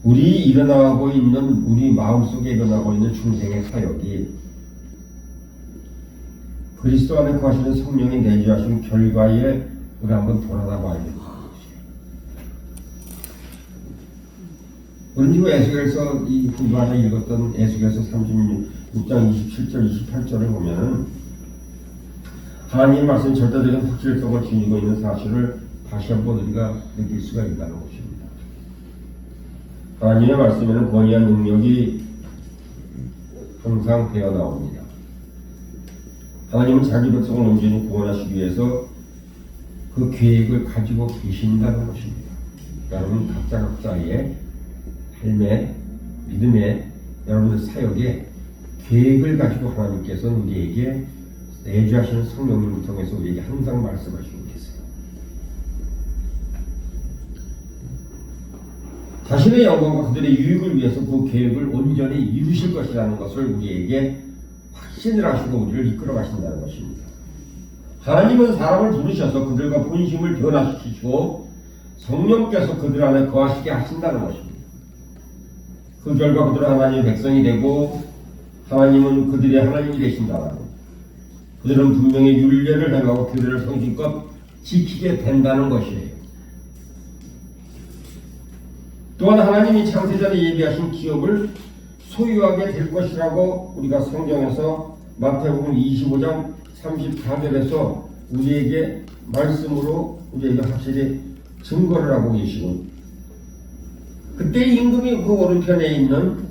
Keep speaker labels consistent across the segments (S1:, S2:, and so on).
S1: 우리 일어나고 있는 우리 마음속에 일어나고 있는 중생의 사역이 그리스도 안에 거하시는 성령이 내주하신 결과에 우리 한번 돌아다 봐야 됩니다. 우리 지금 에스겔서 이 후반에 읽었던 에스겔서 36장 27절 28절을 보면은 하나님의 말씀이 절대적인 확실성을 지니고 있는 사실을 다시 한번 우리가 느낄 수가 있다는 것입니다. 하나님의 말씀에는 권위한 능력이 항상 되어 나옵니다. 하나님은 자기 백성을 온전히 구원하시기 위해서 그 계획을 가지고 계신다는 것입니다. 여러분 각자의 삶의 믿음의 여러분의 사역에 계획을 가지고 하나님께서는 우리에게 내주하시는 성령님을 통해서 우리에게 항상 말씀하시고 계세요. 자신의 영광과 그들의 유익을 위해서 그 계획을 온전히 이루실 것이라는 것을 우리에게 확신을 하시고 우리를 이끌어 가신다는 것입니다. 하나님은 사람을 부르셔서 그들과 본심을 변화시키시고 성령께서 그들 안에 거하시게 하신다는 것입니다. 그 결과 그들은 하나님의 백성이 되고 하나님은 그들의 하나님이 되신다라고. 그들은 분명히 율례를 행하고 규례를 성실껏 지키게 된다는 것이에요. 또한 하나님이 창세전에 예비하신 기업을 소유하게 될 것이라고 우리가 성경에서 마태복음 25장 34절에서 우리에게 말씀으로 우리에게 확실히 증거를 하고 계시고, 그때 임금이 그 오른편에 있는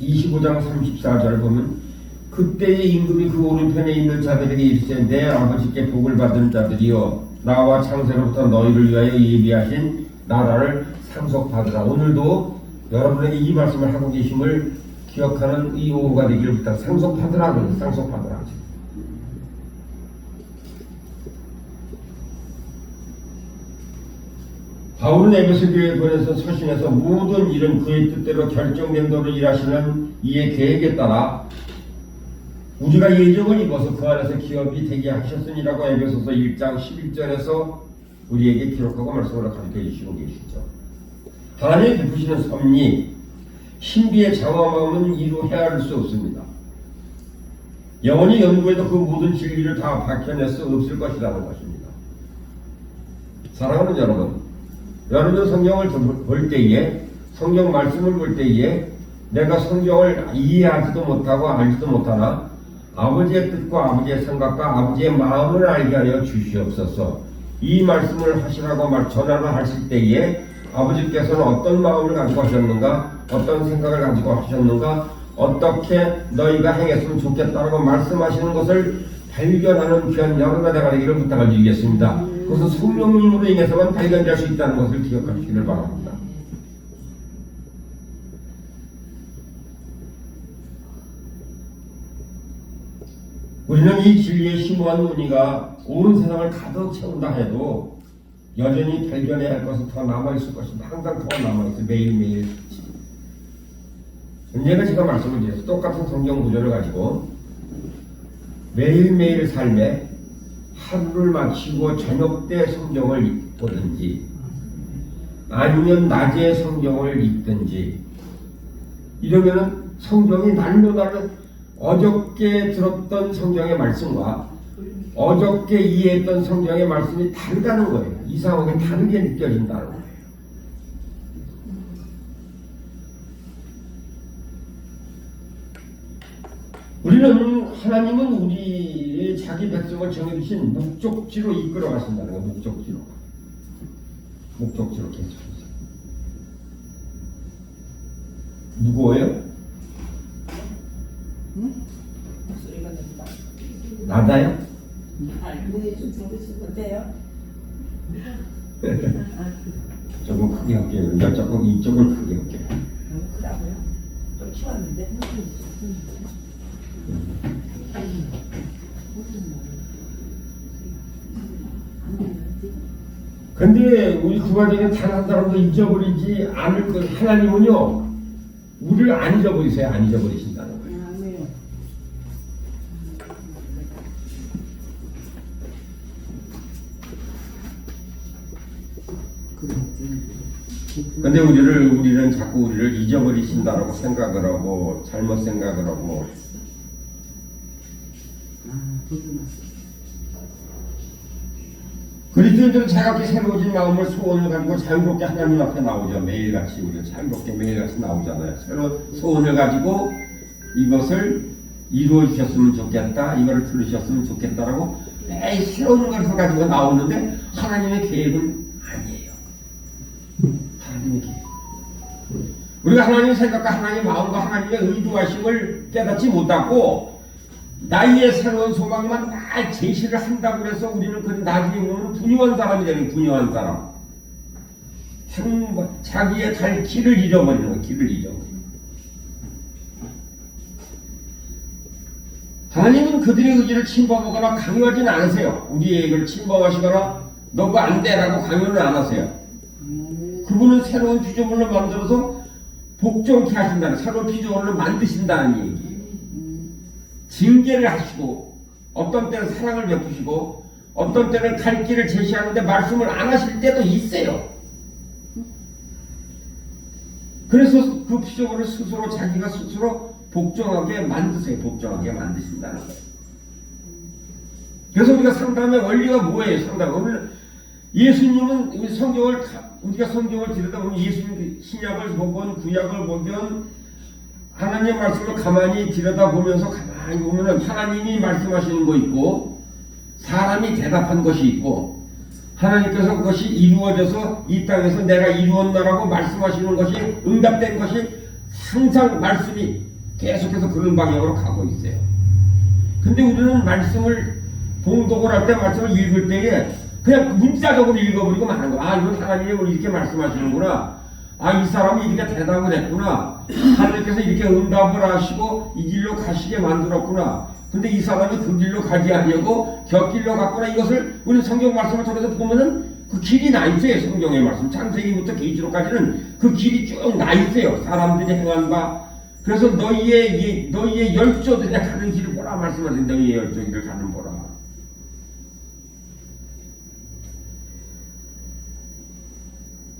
S1: (25장 34절) 보면 그때의 임금이 그 오른편에 있는 자들에게 이르시되 내 아버지께 복을 받은 자들이여 나와 창세로부터 너희를 위하여 예비하신 나라를 상속받으라. 오늘도 여러분에게 이 말씀을 하고 계심을 기억하는 이 오후가 되기를 부탁. 상속받으라. 상속받으라. 바울은 에베소 교회에 보내서 서신에서 모든 일은 그의 뜻대로 결정된 대로 일하시는 이의 계획에 따라 우리가 예정을 입어서 그 안에서 기업이 되게 하셨으니라고 에베소서 1장 11절에서 우리에게 기록하고 말씀으로 가르쳐 주시고 계시죠. 하나님이 베푸시는 섭리, 신비의 장엄함은 이루 헤아릴 수 없습니다. 영원히 연구해도 그 모든 진리를 다 밝혀낼 수 없을 것이라는 것입니다. 사랑하는 여러분, 여러분 성경을 볼 때에, 성경 말씀을 볼 때에 내가 성경을 이해하지도 못하고 알지도 못하나 아버지의 뜻과 아버지의 생각과 아버지의 마음을 알게 하여 주시옵소서. 이 말씀을 하시라고 전하라 하실 때에 아버지께서는 어떤 마음을 가지고 하셨는가, 어떤 생각을 가지고 하셨는가, 어떻게 너희가 행했으면 좋겠다라고 말씀하시는 것을 발견하는 귀한 여러분의 대가 되기를 부탁을 드리겠습니다. 그것은 성령님으로 인해서만 발견될 수 있다는 것을 기억하시기를 바랍니다. 우리는 이 진리의 심오한 논의가 온 세상을 가득 채운다 해도 여전히 발견해야 할 것은 더 남아있을 것입니다. 항상 더 남아있어요. 매일매일. 언제가 제가 말씀을 드려서 똑같은 성경 구절을 가지고 매일매일 삶에 하루를 마치고 저녁 때 성경을 읽든지 아니면 낮에 성경을 읽든지 이러면은 성경이 날로 어저께 들었던 성경의 말씀과 어저께 이해했던 성경의 말씀이 다르다는 거예요. 이상하게 다르게 느껴진다는 거예요. 하나님은 우리의 자기 백성을 정해주신 목적지로 이끌어 가신다는 거예요. 목적지로 계속해서. 무거워요?
S2: 응? 목소리가 낸다.
S1: 낮아요?
S2: 네, 좀 적으실 건데요.
S1: 조금 크게 할게요. 조금 이쪽을 크게 할게요.
S2: 너무 크다고요? 좀 키웠는데.
S1: 근데 우리 그 과정에 단 한 사람도 잊어버리지 않을 것. 하나님은요 우리를 안 잊어버리세요. 안 잊어버리신다는 거예요. 근데 우리는 자꾸 우리를 잊어버리신다라고 생각을 하고 잘못 생각을 하고 그리스도인들은 자각히 새로워진 마음을 소원을 가지고 자유롭게 하나님 앞에 나오죠. 매일같이 우리가 자유롭게 매일같이 나오잖아요. 새로운 소원을 가지고 이것을 이루어 주셨으면 좋겠다, 이거를 들으셨으면 좋겠다라고 매일 새로운 것을 가지고 나오는데 하나님의 계획은 아니에요. 하나님의 계획. 우리가 하나님의 생각과 하나님의 마음과 하나님의 의도하심을 깨닫지 못하고 나의 새로운 소망만 날 제시를 한다고 해서 우리는 그 나중에 보면 분유한 사람이 되는 분유한 사람. 자기의 갈 길을 잃어버리는 거, 길을 잃어버리는 거. 하나님은 그들의 의지를 침범하거나 강요하지는 않으세요. 우리의 얘기를 침범하시거나 너 그거 안 돼라고 강요는 안 하세요. 그분은 새로운 피조물로 만들어서 복종케 하신다는, 새로운 피조물로 만드신다는 얘기. 징계를 하시고 어떤 때는 사랑을 베푸시고 어떤 때는 갈 길을 제시하는데 말씀을 안 하실 때도 있어요. 그래서 그 피조물을 스스로 자기가 스스로 복종하게 만드세요. 복종하게 만드신다는 거예요. 그래서 우리가 상담의 원리가 뭐예요? 상담은 예수님은 우리가 성경을 들여다보면 예수님 신약을 보건 구약을 보건 하나님의 말씀을 가만히 들여다보면서 가만히 보면 하나님이 말씀하시는 거 있고 사람이 대답한 것이 있고 하나님께서 그것이 이루어져서 이 땅에서 내가 이루었나라고 말씀하시는 것이 응답된 것이 항상 말씀이 계속해서 그런 방향으로 가고 있어요. 근데 우리는 말씀을 봉독을 할 때 말씀을 읽을 때에 그냥 문자적으로 읽어버리고 마는 거야. 아, 이건 하나님이 오늘 이렇게 말씀하시는구나. 아, 이 사람이 이렇게 대답을 했구나. 하나님께서 이렇게 응답을 하시고 이 길로 가시게 만들었구나. 근데 이 사람이 그 길로 가지 않으려고 곁길로 갔구나. 이것을 우리 성경 말씀을 통해서 보면은 그 길이 나 있어요. 성경의 말씀. 창세기부터 계시록까지는 그 길이 쭉 나 있어요. 사람들이 행한 바. 그래서 너희의 열조들이 가는 길을 보라 말씀하세요. 너희의 열조들을 가는 보라.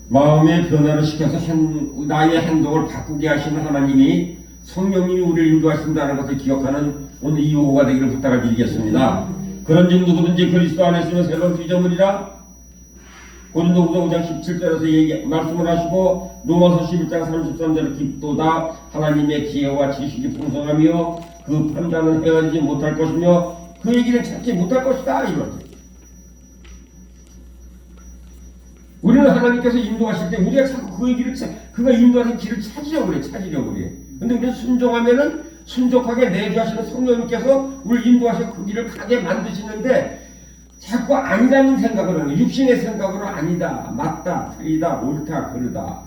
S1: 마음의 변화를 시켜서 나의 행동을 바꾸게 하시는 하나님이 성령님이 우리를 인도하신다는 것을 기억하는 오늘 이 오후가 되기를 부탁을 드리겠습니다. 그런즉 누구든지 그리스도 안에 있으면 새로운 피조물이라 고린도후서 5장 17절에서 말씀을 하시고 로마서 11장 33절에 깊도다 하나님의 지혜와 지식이 풍성하며 그 판단은 헤아리지 못할 것이며 그 얘기는 찾지 못할 것이다 이거죠. 우리는 하나님께서 인도하실 때 우리가 자꾸 그 얘기를 그가 인도하는 길을 찾으려고 그래. 근데 우리는 순종하면은 순종하게 내주하시는 성령님께서 우리를 인도하셔서 그 길을 가게 만드시는데 자꾸 아니라는 생각을 하는 거예요. 육신의 생각으로 아니다, 맞다, 틀리다, 옳다, 그르다.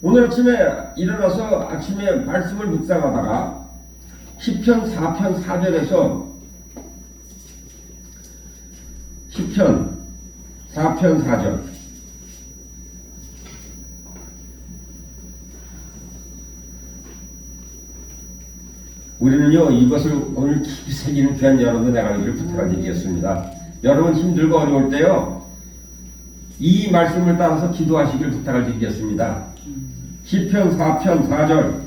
S1: 오늘 아침에 일어나서 아침에 말씀을 묵상하다가 시편 4편 4절에서 시편 4편 4절 우리는요 이것을 오늘 깊이 새기는 귀한 여러분들 나가기를 부탁을 드리겠습니다. 여러분 힘들고 어려울 때요 이 말씀을 따라서 기도하시길 부탁을 드리겠습니다. 시편 4편 4절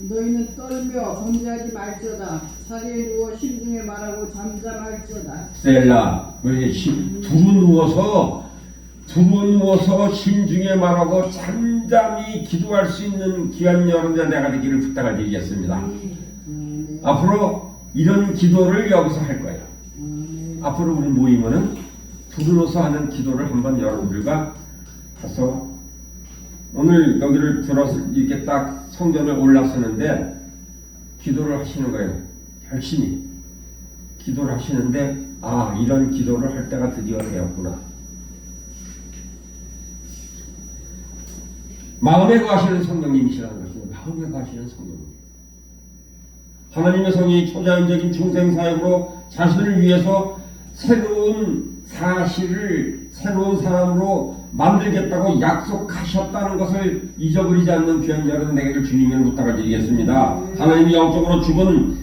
S3: 너희는 떨며 범죄하지 말지어다. 자리에 누워 심중에 말하고 잠잠할지어다.
S1: 셀라 두루 누워서 심중에 말하고 잠잠히 기도할 수 있는 귀한 여러분들 내가 되기를 부탁을 드리겠습니다. 앞으로 이런 기도를 여기서 할 거예요. 앞으로 우리 모이면은 두루 누워서 하는 기도를 한번 여러분들과 해서 오늘 여기를 들어서 이렇게 딱 성전에 올라서는데 기도를 하시는 거예요. 열심히 기도를 하시는데 아 이런 기도를 할 때가 드디어 되었구나. 마음에 거하시는 성령님이시라는 것입니다. 마음에 거하시는 성령님. 하나님의 성령이 초자연적인 중생사역으로 자신을 위해서 새로운 사실을 새로운 사람으로 만들겠다고 약속하셨다는 것을 잊어버리지 않는 귀한 여러분 내게 주님을 부탁을 드리겠습니다. 하나님이 영적으로 죽은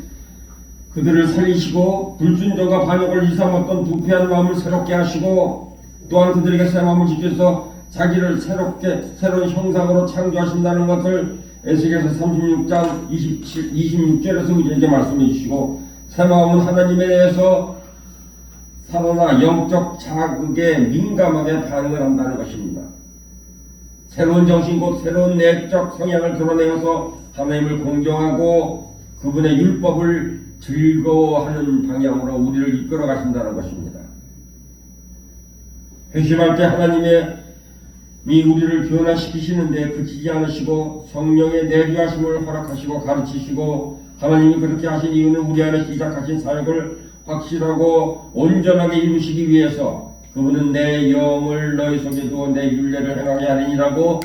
S1: 그들을 살리시고 불순종과 반역을 일삼았던 부패한 마음을 새롭게 하시고 또한 그들에게 새 마음을 주셔서 자기를 새로운 형상으로 창조하신다는 것을 에스겔서 36장 26절에서 우리에게 말씀해 주시고 새 마음은 하나님에 대해서 살아나 영적 자극에 민감하게 반응을 한다는 것입니다. 새로운 정신 곧 새로운 내적 성향을 드러내어서 하나님을 공경하고 그분의 율법을 즐거워하는 방향으로 우리를 이끌어 가신다는 것입니다. 회심할 때 하나님이 우리를 변화시키시는데 그치지 않으시고 성령의 내주하심을 허락하시고 가르치시고 하나님이 그렇게 하신 이유는 우리 안에 시작하신 사역을 확실하고 온전하게 이루시기 위해서 그분은 내 영을 너희 속에 두어 내 율례를 행하게 하리니라고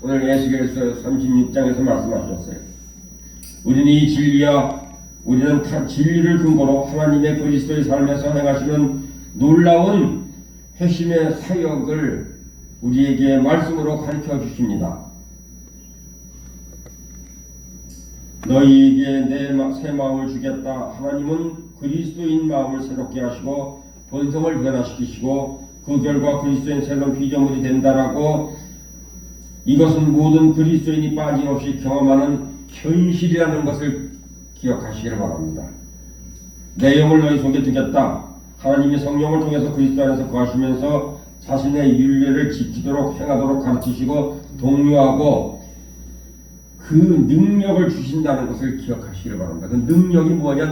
S1: 오늘 에스겔서 36장에서 말씀하셨어요. 우리는 이 우리는 다 진리를 근거로 하나님의 그리스도의 삶에서 행하시는 놀라운 회심의 사역을 우리에게 말씀으로 가르쳐 주십니다. 너희에게 내 새 마음을 주겠다. 하나님은 그리스도인 마음을 새롭게 하시고 본성을 변화시키시고 그 결과 그리스도인 새로운 피조물이 된다라고 이것은 모든 그리스도인이 빠짐없이 경험하는 현실이라는 것을 기억하시기를 바랍니다. 내 영을 너희 속에 두겠다. 하나님이 성령을 통해서 그리스도 안에서 거하시면서 자신의 율례를 지키도록 행하도록 가르치시고 독려하고 그 능력을 주신다는 것을 기억하시기를 바랍니다. 그 능력이 뭐냐?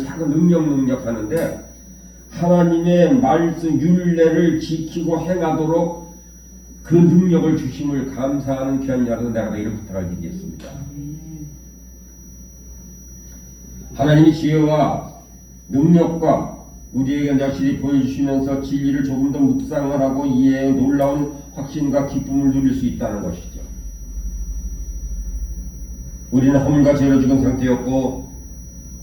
S1: 자꾸 능력 하는데 하나님의 말씀 율례를 지키고 행하도록 그 능력을 주심을 감사하는 귀한 여러분 내가 이를 부탁을 드리겠습니다. 하나님이 지혜와 능력과 우리에게 여실히 보여주시면서 진리를 조금 더 묵상을 하고 이해해 놀라운 확신과 기쁨을 누릴 수 있다는 것이죠. 우리는 허물과 죄로 죽은 상태였고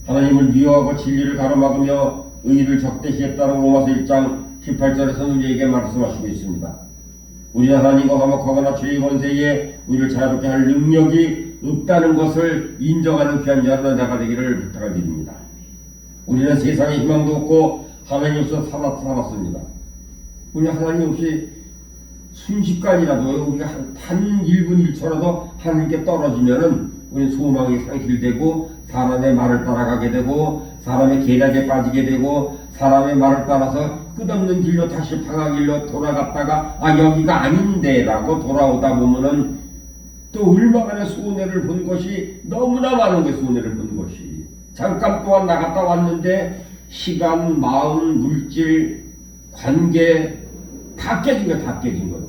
S1: 하나님을 미워하고 진리를 가로막으며 의를 적대시했다는 로마서 1장 18절에서 우리에게 말씀하시고 있습니다. 우리는 하나님과 화목하거나 죄의 권세에 우리를 자유롭게 할 능력이 없다는 것을 인정하는 귀한 여러분 자가 되기를 부탁을 드립니다. 우리는 세상에 희망도 없고 하나님 없어 살았습니다. 우리 하나님 없이 순식간이라도 우리가 한 1분 1초라도 하나님께 떨어지면은 우리 소망이 상실되고 사람의 말을 따라가게 되고 사람의 계략에 빠지게 되고 사람의 말을 따라서 끝없는 길로 다시 방황길로 돌아갔다가 여기가 아닌데 라고 돌아오다 보면은 또 얼마간의 손해를 본 것이 너무나 많은 게 손해를 본 것이 잠깐 동안 나갔다 왔는데 시간, 마음, 물질, 관계 다 깨진 거야. 다 깨진 거야.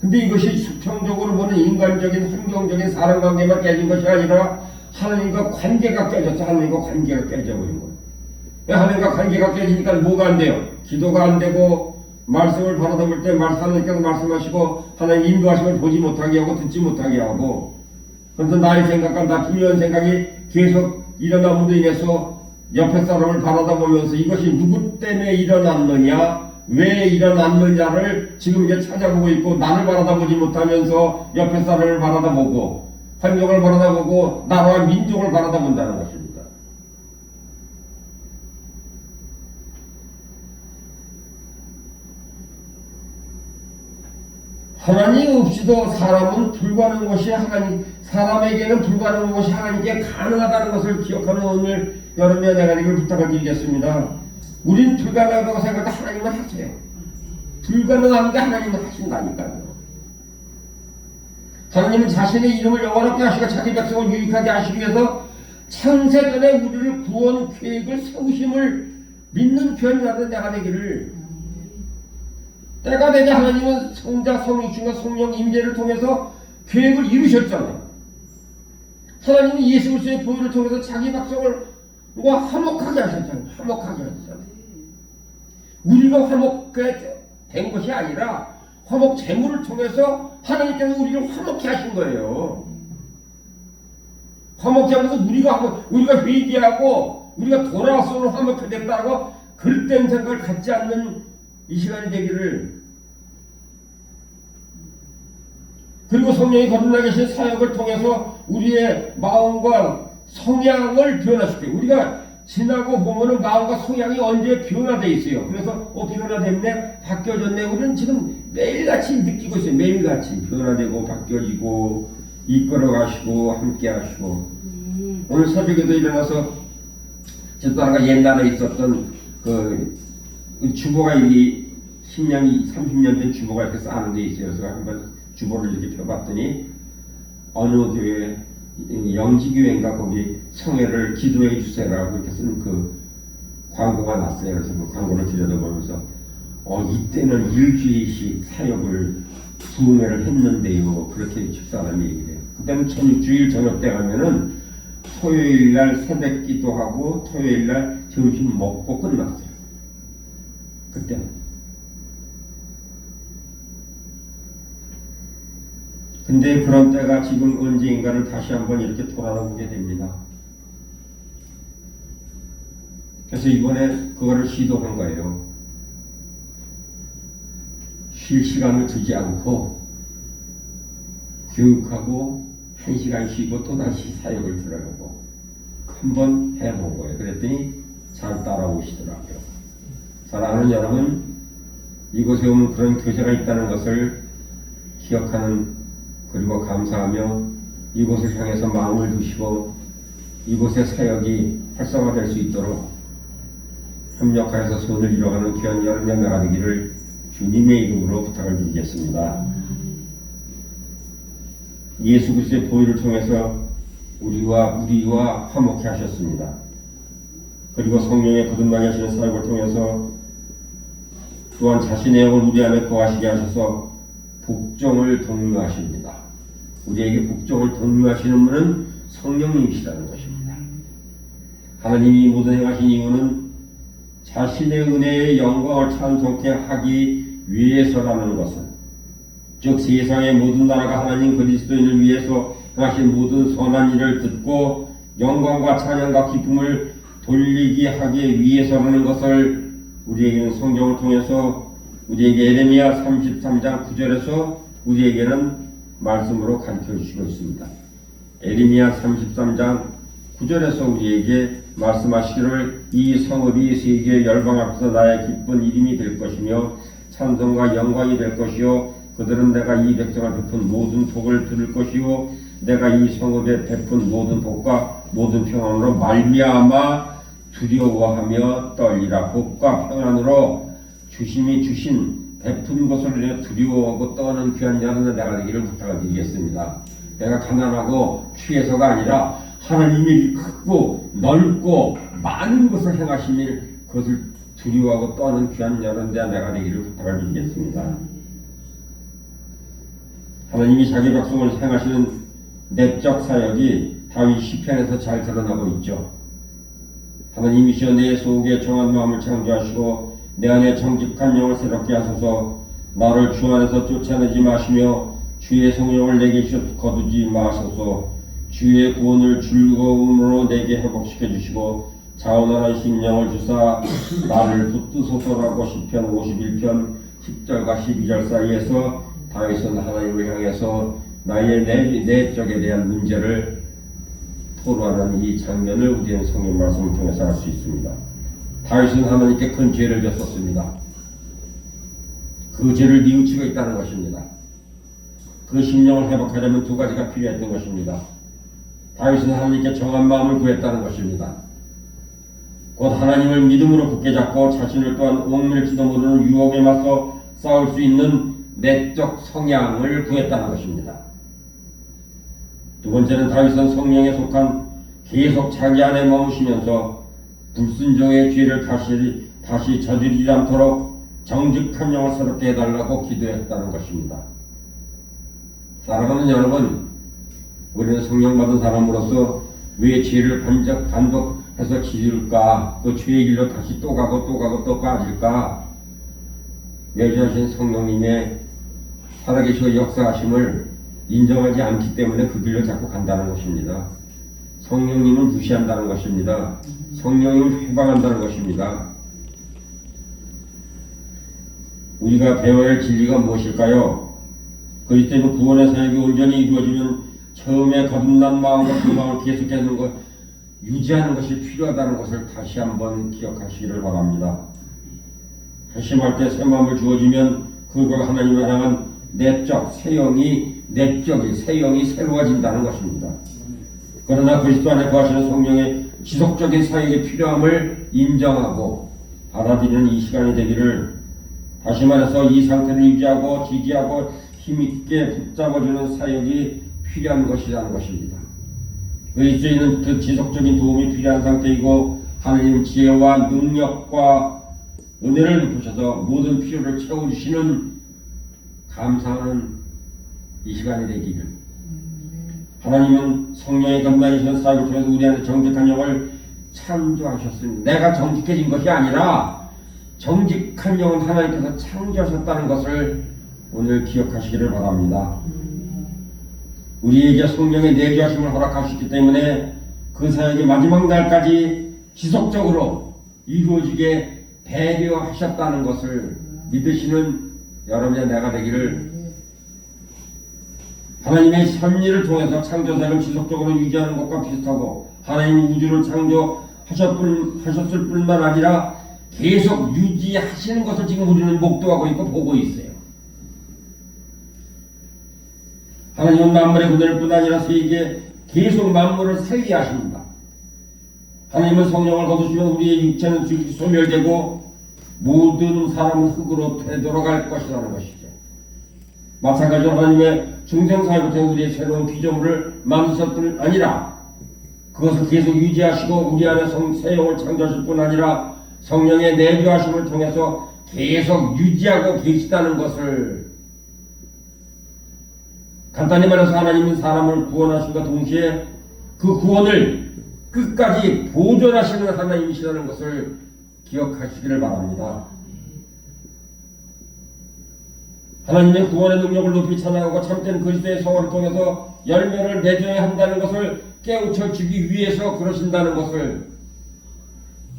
S1: 근데 이것이 수평적으로 보는 인간적인 환경적인 사람 관계만 깨진 것이 아니라 하나님과 관계가 깨졌어. 하나님과 관계가 깨져버린 거야. 하나님과 관계가 깨지니까 뭐가 안 돼요? 기도가 안 되고 말씀을 바라다 볼 때 하나님께서 말씀하시고 하나님 인도하심을 보지 못하게 하고 듣지 못하게 하고 그래서 나의 생각과 나 분명한 생각이 계속 일어남으로 인해서 옆에 사람을 바라다 보면서 이것이 누구 때문에 일어났느냐 왜 일어났느냐를 지금 이제 찾아보고 있고 나를 바라다보지 못하면서 옆에 사람을 바라다보고 환경을 바라다보고 나라와 민족을 바라다본다는 것입니다. 하나님 없이도 사람은 불가능한 것이 사람에게는 불가능한 것이 하나님께 가능하다는 것을 기억하는 오늘 여러분의 내가 이걸 부탁을 드리겠습니다. 우린 불가능하다고 생각할 때 하나님은 하세요. 불가능한 게 하나님은 하신다니까요. 하나님은 자신의 이름을 영원하게 하시고 자기 백성을 유익하게 하시기 위해서 창세전에 우리를 구원 계획을 세우심을 믿는 귀한 내가 되기를 때가 되자 하나님은 성자, 성육신과 성령 임재를 통해서 계획을 이루셨잖아요. 하나님은 예수 그리스도의 보혈을 통해서 자기 백성을 화목하게 하셨잖아요. 화목하게 하셨잖아요. 우리가 화목하게 된 것이 아니라 화목 제물을 통해서 하나님께서 우리를 화목케 하신 거예요. 화목케 하면서 우리가 회개하고 우리가 돌아와서 화목케 됐다고 그릇된 생각을 갖지 않는 이 시간이 되기를 그리고 성령이 거듭나 계신 사역을 통해서 우리의 마음과 성향을 변화시키고 우리가 지나고 보면은 마음과 성향이 언제 변화돼 있어요. 그래서 변화됐네, 바뀌어졌네. 우리는 지금 매일같이 느끼고 있어요. 매일같이 변화되고 바뀌어지고 이끌어 가시고 함께 하시고. 오늘 새벽에도 일어나서 제 딸과 옛날에 있었던 그 주보가 이 10년, 30년 된 주보가 이렇게 쌓는 데 있어요. 그래서 한번 주보를 이렇게 펴봤더니 어느 교회, 영지교회인가 거기 성회를 기도해 주세요라고 이렇게 쓴 그 광고가 났어요. 그래서 그 광고를 들여다보면서 이때는 일주일씩 사역을 2회를 했는데요. 그렇게 집사람이 얘기를 해요. 그때는 주일 저녁 때 가면은 토요일날 새벽 기도하고 토요일날 점심 먹고 끝났어요. 그때는. 근데 그런 때가 지금 언제인가를 다시 한번 이렇게 돌아보게 됩니다. 그래서 이번에 그거를 시도한 거예요. 쉴 시간을 두지 않고 교육하고 1시간 쉬고 또다시 사역을 들어가고 한번 해본 거예요. 그랬더니 잘 따라오시더라고요. 사랑하는 여러분, 이곳에 오면 그런 교제가 있다는 것을 기억하는 그리고 감사하며 이곳을 향해서 마음을 두시고 이곳의 사역이 활성화될 수 있도록 협력하여서 손을 이뤄가는 귀한 여름 연가가 되기를 주님의 이름으로 부탁을 드리겠습니다. 예수 그리스도의 보혈을 통해서 우리와 화목케 하셨습니다. 그리고 성령의 거듭나게 하시는 사역을 통해서 또한 자신의 영을 우리 안에 거하시게 하셔서 복종을 독려하십니다. 우리에게 복종을 독려하시는 분은 성령님이시라는 것입니다. 하나님이 모든 행하신 이유는 자신의 은혜의 영광을 찬송케 하기 위해서라는 것은, 즉 세상의 모든 나라가 하나님 그리스도인을 위해서 행하신 모든 선한 일을 듣고 영광과 찬양과 기쁨을 돌리게 하기 위해서라는 것을 우리에게는 성경을 통해서 우리에게 에레미야 33장 9절에서 우리에게는 말씀으로 가르쳐 주시고 있습니다. 에레미야 33장 9절에서 우리에게 말씀하시기를 이 성읍이 세계 열방 앞에서 나의 기쁜 이름이 될 것이며 찬송과 영광이 될 것이요 그들은 내가 이 백성을 베푼 모든 복을 들을 것이요 내가 이 성읍에 베푼 모든 복과 모든 평안으로 말미암아 두려워하며 떨리라. 복과 평안으로 주심이 주신 베푼 것을 위해 두려워하고 떠는 귀한 자는 내가 되기를 부탁을 드리겠습니다. 내가 가난하고 취해서가 아니라 하나님이 크고 넓고 많은 것을 행하시니 그것을 두려워하고 떠는 귀한 자는 내가 되기를 부탁을 드리겠습니다. 하나님이 자기 백성을 행하시는 내적 사역이 다윗 시편에서 잘 드러나고 있죠. 하나님이시여 내 속에 정한 마음을 창조하시고 내 안에 정직한 영을 새롭게 하소서. 나를 주 안에서 쫓아내지 마시며 주의 성령을 내게 거두지 마소서. 주의 구원을 즐거움으로 내게 회복시켜 주시고 자원하는 심령을 주사 나를 붙드소서라고 시편 51편 10절과 12절 사이에서 다윗은 하나님을 향해서 나의 내적에 대한 문제를 토로하는 이 장면을 우리는 성경 말씀을 통해서 알 수 있습니다. 다윗은 하나님께 큰 죄를 졌었습니다. 그 죄를 뉘우치고 있다는 것입니다. 그 심령을 회복하려면 두 가지가 필요했던 것입니다. 다윗은 하나님께 정한 마음을 구했다는 것입니다. 곧 하나님을 믿음으로 굳게 잡고 자신을 또한 옥밀지도 모르는 유혹에 맞서 싸울 수 있는 내적 성향을 구했다는 것입니다. 두 번째는 다윗은 성령에 속한 계속 자기 안에 머무시면서 불순종의 죄를 다시 저지르지 않도록 정직한 영을 새롭게 해달라고 기도했다는 것입니다. 사랑하는 여러분, 우리는 성령 받은 사람으로서 왜 죄를 반복해서 지을까? 그 죄의 길로 다시 또 가고 또 빠질까? 내주하신 성령님의 살아계시고 역사하심을 인정하지 않기 때문에 그 길로 자꾸 간다는 것입니다. 성령님을 무시한다는 것입니다. 성령님을 회방한다는 것입니다. 우리가 배워야 할 진리가 무엇일까요? 그리스도는 구원의 사역이 온전히 이루어지면 처음에 거듭난 마음과 그 마음을 계속하는 것, 유지하는 것이 필요하다는 것을 다시 한번 기억하시기를 바랍니다. 회심할 때 새 마음을 주어지면 그가 하나님을 향한 내적 새형이 새로워진다는 것입니다. 그러나 그리스도 안에 거하시는 성령의 지속적인 사역이 필요함을 인정하고 받아들이는 이 시간이 되기를, 다시 말해서 이 상태를 유지하고 지지하고 힘있게 붙잡아주는 사역이 필요한 것이라는 것입니다. 그리스도인은 그 지속적인 도움이 필요한 상태이고 하나님 지혜와 능력과 은혜를 베푸셔서 모든 필요를 채워주시는 감사하는 이 시간이 되기를, 하나님은 성령의 감당이신 사역을 통해서 우리 안에 정직한 영을 창조하셨습니다. 내가 정직해진 것이 아니라 정직한 영은 하나님께서 창조하셨다는 것을 오늘 기억하시기를 바랍니다. 우리에게 성령의 내주하심을 허락하셨기 때문에 그 사역이 마지막 날까지 지속적으로 이루어지게 배려하셨다는 것을 믿으시는 여러분의 내가 되기를, 하나님의 섭리를 통해서 창조사역을 지속적으로 유지하는 것과 비슷하고 하나님이 우주를 창조하셨을 뿐만 아니라 계속 유지하시는 것을 지금 우리는 목도하고 있고 보고 있어요. 하나님은 만물의 군대일 뿐 아니라 세계에 계속 만물을 살게 하십니다. 하나님은 성령을 거두시면 우리의 육체는 즉시 소멸되고 모든 사람은 흙으로 되돌아갈 것이라는 것이죠. 마찬가지로 하나님의 중생사역을 통해 우리의 새로운 피조물을 만드실 뿐 아니라 그것을 계속 유지하시고 우리 안에 새 영을 창조하실 뿐 아니라 성령의 내주하심을 통해서 계속 유지하고 계시다는 것을, 간단히 말해서 하나님은 사람을 구원하심과 동시에 그 구원을 끝까지 보존하시는 하나님이시라는 것을 기억하시기를 바랍니다. 하나님의 구원의 능력을 높이 찬양하고 참된 그리스도의 성화를 통해서 열매를 맺어야 한다는 것을 깨우쳐 주기 위해서 그러신다는 것을,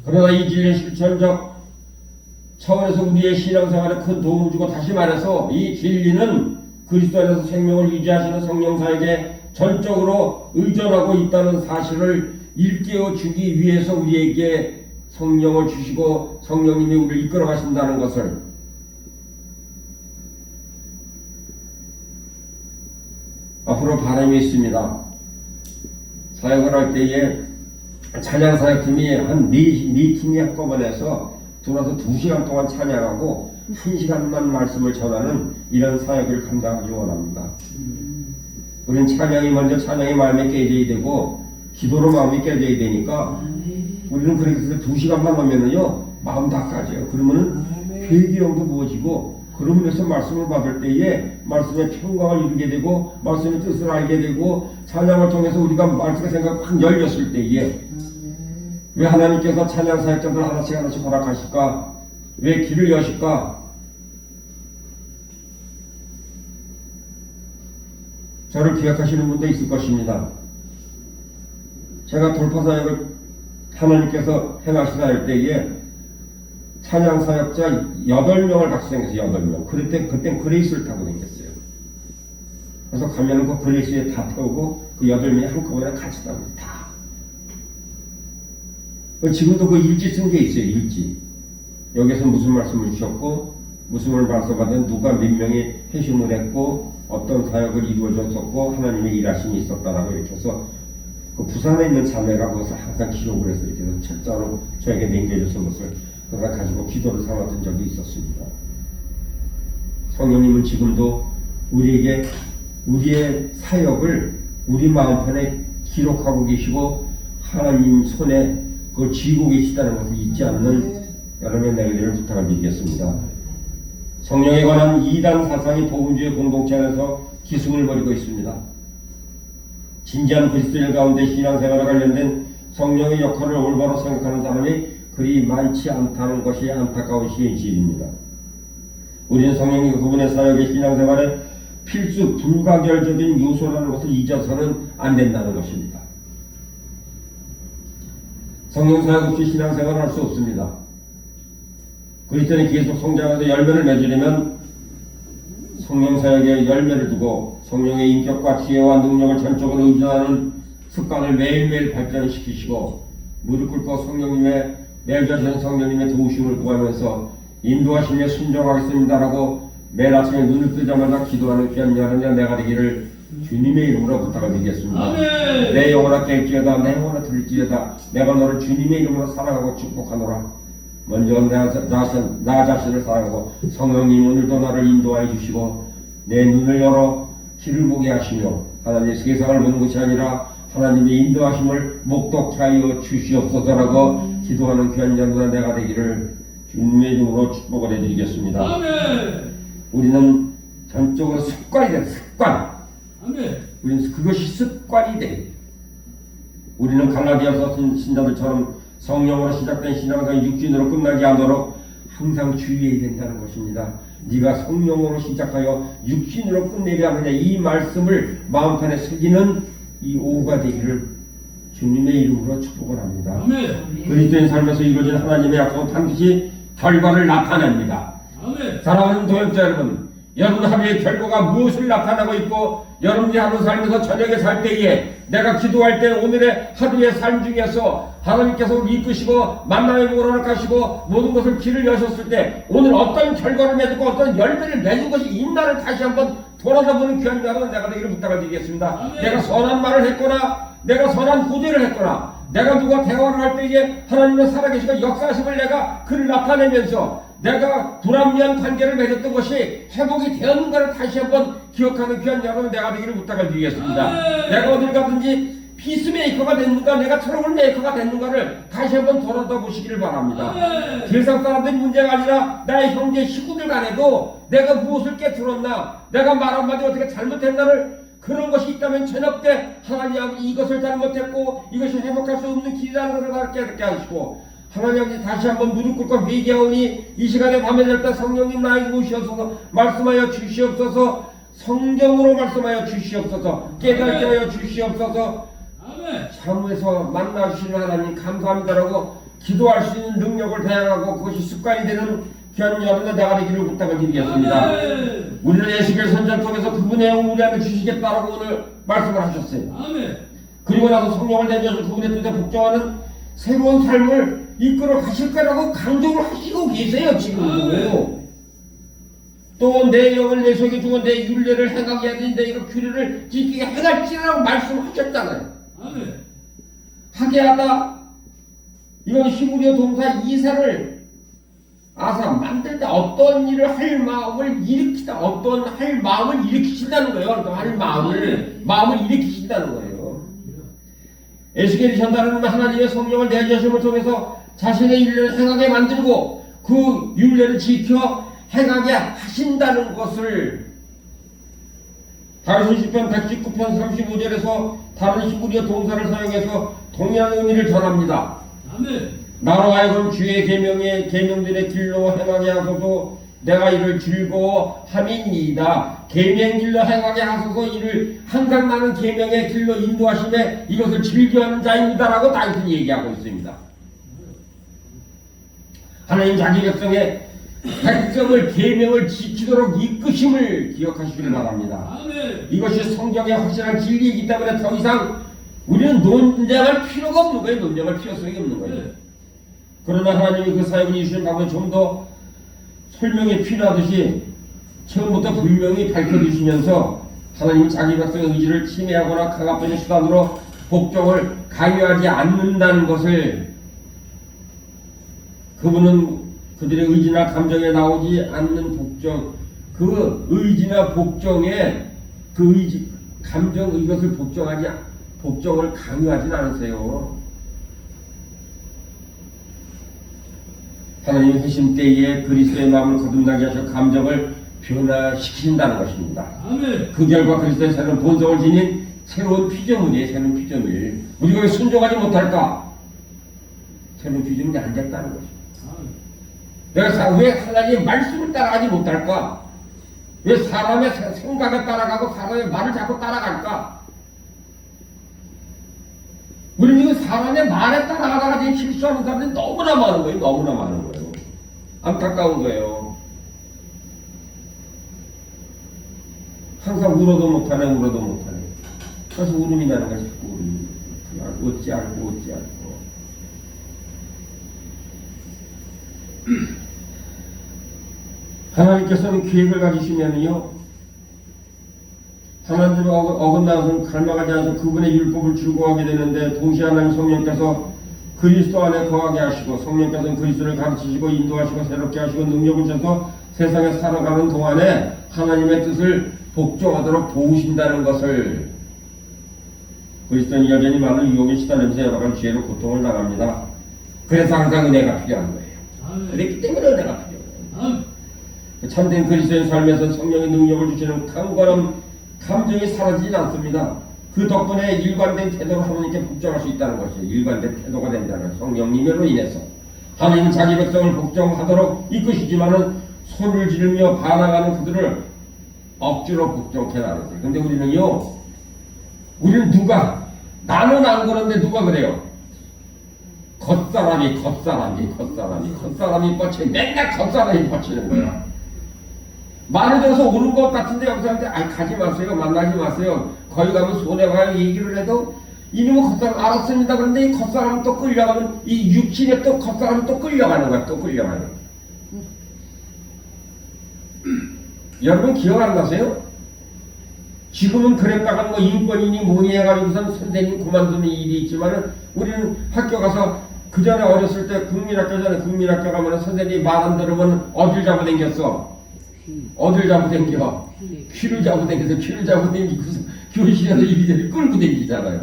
S1: 그러나 이 진리의 실천적 차원에서 우리의 신앙생활에 큰 도움을 주고, 다시 말해서 이 진리는 그리스도 안에서 생명을 유지하시는 성령사에게 전적으로 의존하고 있다는 사실을 일깨워 주기 위해서 우리에게 성령을 주시고 성령님이 우리를 이끌어 가신다는 것을, 앞으로 바람이 있습니다. 사역을 할 때에 찬양사역팀이 한 네 팀이 한꺼번에 해서 들어와서 2시간 동안 찬양하고 1시간만 말씀을 전하는 이런 사역을 감당하기 원합니다. 우리는 찬양이 먼저 찬양이 마음에 깨져야 되고 기도로 마음이 깨져야 되니까 우리는 그렇게 해서 2시간만 하면은요 마음 다 까져요. 그러면은 회개형도 부어지고, 그러면서 말씀을 받을 때에 말씀의 평강을 이루게 되고 말씀의 뜻을 알게 되고, 찬양을 통해서 우리가 말씀의 생각이 확 열렸을 때에 왜 하나님께서 찬양 사역자들 하나씩 허락하실까? 왜 길을 여실까? 저를 기억하시는 분도 있을 것입니다. 제가 돌파사역을 하나님께서 행하시다 할 때에 찬양 사역자 8명을 같이 생겼어요. 8명. 그땐 그레이스를 타고 다녔어요. 그래서 가면은 그 그레이스에 다 태우고 그 8명이 한꺼번에 같이 타고 다. 지금도 그 일지 쓴 게 있어요. 일지. 여기서 무슨 말씀을 주셨고 무슨 말씀받은 누가 몇 명이 회심을 했고 어떤 사역을 이루어졌었고 하나님의 일하심이 있었다라고 이렇게 해서 그 부산에 있는 자매가 그것을 항상 기록을 해서 이렇게 해서 철자로 저에게 남겨줘서 그것을 그걸 가지고 기도를 삼았던 적이 있었습니다. 성령님은 지금도 우리에게 우리의 사역을 우리 마음편에 기록하고 계시고 하나님 손에 그걸 쥐고 계시다는 것을 잊지 않는 여러분의 내게를 부탁을 드리겠습니다. 성령에 관한 이단 사상이 복음주의 공동체 안에서 기승을 벌이고 있습니다. 진지한 그리스도인 가운데 신앙생활에 관련된 성령의 역할을 올바로 생각하는 사람이 그리 많지 않다는 것이 안타까운 현실입니다. 우리는 성령이 그분의 사역의 신앙생활에 필수 불가결적인 요소라는 것을 잊어서는 안 된다는 것입니다. 성령 사역 없이 신앙생활을 할 수 없습니다. 그리스도인이 계속 성장해서 열매를 맺으려면 성령 사역에 열매를 두고 성령의 인격과 지혜와 능력을 전적으로 의존하는 습관을 매일매일 발전시키시고 무릎 꿇고 성령님의 내주하시는 성령님의 도우심을 구하면서 인도하심에 순종하겠습니다라고 매일 아침에 눈을 뜨자마자 기도하는 귀한 여러분의 내가 되기를 주님의 이름으로 부탁을 드리겠습니다.
S4: 아멘.
S1: 내 영혼아 깰지어다 내 영혼아 들을지어다 내가 너를 주님의 이름으로 사랑하고 축복하노라. 먼저 나 자신을 사랑하고 성령님 오늘도 나를 인도하여 주시고 내 눈을 열어 길을 보게 하시며 하나님 세상을 보는 것이 아니라 하나님의 인도하심을 목독케 하여 주시옵소서라고 기도하는 귀한 자들아 내가 되기를 주님의 이름으로 축복을 해드리겠습니다.
S4: 아멘.
S1: 우리는 전적으로 습관이 돼. 습관.
S4: 아멘.
S1: 우리는 그것이 습관이 돼. 우리는 갈라디아서 신자들처럼 성령으로 시작된 신앙생활이 육신으로 끝나지 않도록 항상 주의해야 된다는 것입니다. 네가 성령으로 시작하여 육신으로 끝내려 하느냐 이 말씀을 마음판에 새기는 이 오후가 되기를 주님의 이름으로 축복을 합니다.
S4: 아멘.
S1: 그리스도인 삶에서 이루어진 하나님의 약속은 반드시 결과를 나타냅니다.
S4: 아멘.
S1: 사랑하는 도역자 여러분, 여러분 하루의 결과가 무엇을 나타나고 있고 여러분이 하루 살면서 저녁에 살 때에 내가 기도할 때 오늘의 하루의 삶 중에서 하나님께서 우리 이끄시고 만남의 복을 허락하시고 모든 것을 길을 여셨을 때 오늘 어떤 결과를 맺고 어떤 열매를 맺은 것이 있나를 다시 한번 돌아다보는 귀한 자는 내가 되기를 부탁을 드리겠습니다.
S4: 아멘.
S1: 내가 선한 말을 했거나 내가 선한 구제를 했거나 내가 누가 대화를 할 때에 하나님의 살아계시고 역사하심을 내가 그를 나타내면서 내가 불합리한 관계를 맺었던 것이 회복이 되었는가를 다시 한번 기억하는 귀한 여러분 내가 되기를 부탁을 드리겠습니다.
S4: 아멘.
S1: 내가 어딜 가든지 피스메이커가 됐는가 내가 트러블 메이커가 됐는가를 다시 한번 돌아다 보시기를 바랍니다.
S4: 아멘.
S1: 세상 사람들이 문제가 아니라 나의 형제 식구들 간에도 내가 무엇을 깨뜨렸나 내가 말 한마디 어떻게 잘못했나를 그런 것이 있다면 저녁 때 하나님 아버지 이것을 잘못했고 이것이 회복할 수 없는 길이라는 것을 깨닫게 하시고 하나님 아버지 다시 한번 무릎 꿇고 회개하오니 이 시간에 밤에 될 때 성령님 나에게 오시옵소서 말씀하여 주시옵소서 성경으로 말씀하여 주시옵소서 깨닫게 하여 주시옵소서
S4: 아멘.
S1: 참에서 만나주시는 하나님 감사합니다라고 기도할 수 있는 능력을 배양하고 그것이 습관이 되는 귀한 여러분의 내가 되기를 부탁을 드리겠습니다.
S4: 아멘.
S1: 우리는 예수께서 선전 통해서 그분의 영을 우리한테 주시겠다라고 오늘 말씀을 하셨어요.
S4: 아멘.
S1: 그리고 나서 성령을 내주셔서 그분의 뜻에 복종하는 새로운 삶을 이끌어 가실 거라고 강조를 하시고 계세요. 지금도.
S4: 아멘.
S1: 또 내 영을 내 속에 주고 내 율례를 행하게 하는데 이거 규례를 지키게 행할지라고 말씀하셨잖아요.
S4: 아멘.
S1: 하게 하다 이건 히브리어 동사 이사를 아사 만들 때 어떤 일을 할 마음을 일으키다 어떤 할 마음을 일으키신다는 거예요. 어떤 할 마음을 일으키신다는 거예요. 에스겔이 전달하는 하나님의 성령을 내주심을 통해서 자신의 율례를 행하게 만들고 그 율례를 지켜 행하게 하신다는 것을 다윗 시편 119편 35절에서 다른 히브리어 동사를 사용해서 동일한 의미를 전합니다.
S4: 아멘.
S1: 나로 하여금 주의 계명들의 길로 행하게 하소서 내가 이를 즐거워함이니이다. 계명 길로 행하게 하소서 이를 항상 나는 계명의 길로 인도하심에 이것을 즐겨하는 자입니다라고 다윗은 얘기하고 있습니다. 하나님 자기 백성을 계명을 지키도록 이끄심을 기억하시기를 바랍니다.
S4: 아멘.
S1: 이것이 성경의 확실한 진리이기 때문에 더 이상 우리는 논쟁할 필요가 없는 거예요. 논쟁할 필요성이 없는 거예요. 그러나 하나님이 그 사역을 이루시는 방법은 좀 더 설명이 필요하듯이 처음부터 분명히 밝혀주시면서 하나님이 자기 백성의 의지를 침해하거나 강압적인 수단으로 복종을 강요하지 않는다는 것을 그분은 그들의 의지나 감정에 나오지 않는 복종 그 의지나 복종에 그 의지 감정 이것을 복종을 강요하진 않으세요. 하나님 회심 때에 그리스도의 마음을 거듭나게 하셔 감정을 변화시킨다는 것입니다.
S4: 아멘.
S1: 그 결과 그리스도의 새로운 본성을 지닌 새로운 피조물이에요. 새로운 피조물. 우리가 왜 순종하지 못할까? 새로운 피조물이 안 됐다는 것입니다. 내가 왜 하나님의 말씀을 따라가지 못할까? 왜 사람의 생각에 따라가고 사람의 말을 자꾸 따라갈까? 우리 지금 사람의 말에 따라가다가 지금 실수하는 사람들이 너무나 많은 거예요. 너무나 많은 거예요. 안타까운 거예요. 항상 울어도 못하네. 그래서 울음이 나는 거지. 울음이. 어찌할꼬. 하나님께서는 계획을 가지시면요, 하나님을 어긋나서 갈망하지 않아서 그분의 율법을 즐거워하게 되는데, 동시에 하나님 성령께서 그리스도 안에 거하게 하시고, 성령께서는 그리스도를 가르치시고 인도하시고 새롭게 하시고 능력을 주셔서 세상에 살아가는 동안에 하나님의 뜻을 복종하도록 도우신다는 것을, 그리스도는 여전히 많은 유혹에 시달리면서 여러 가지 죄로 고통을 당합니다. 그래서 항상 은혜가 필요한 거예요.
S4: 아멘.
S1: 그렇기 때문에 은혜가 필요해요.
S4: 아멘.
S1: 참된 그리스도의 삶에서 성령의 능력을 주시는 강건한 감정이 사라지지 않습니다. 그 덕분에 일관된 태도로 하나님께 복종할 수 있다는 것이에요. 일관된 태도가 된다는 성령님으로 인해서. 하나님은 자기 백성을 복종하도록 이끄시지만은 손을 지르며 반항하는 그들을 억지로 복종케 하는 거예요. 근데 우리는 누가, 나는 안 그런데 누가 그래요? 겉사람이 뻗치는, 맨날 겉사람이 뻗치는 거야. 말을 들어서 오는 것 같은데 영사한테 가지 마세요, 만나지 마세요, 거기 가면 손해봐요 얘기를 해도 이놈은 겉사람 알았습니다. 그런데 이 겉사람은 또 끌려가면, 이 육신에 또 겉사람은 또 끌려가는 거야. 또 끌려가는 거야. 여러분 기억 안 나세요? 지금은 그랬다가 뭐 인권이니 뭐니 해가지고선 선생님 그만두는 일이 있지만은, 우리는 학교 가서 그 전에 어렸을 때 국민학교 전에 국민학교 가면은 선생님이 말 안 들으면 어딜 잡아당겼어? 어딜 잡아당겨? 귀를 잡아당기고서 교실에서 이리저리 끌고 다니잖아요.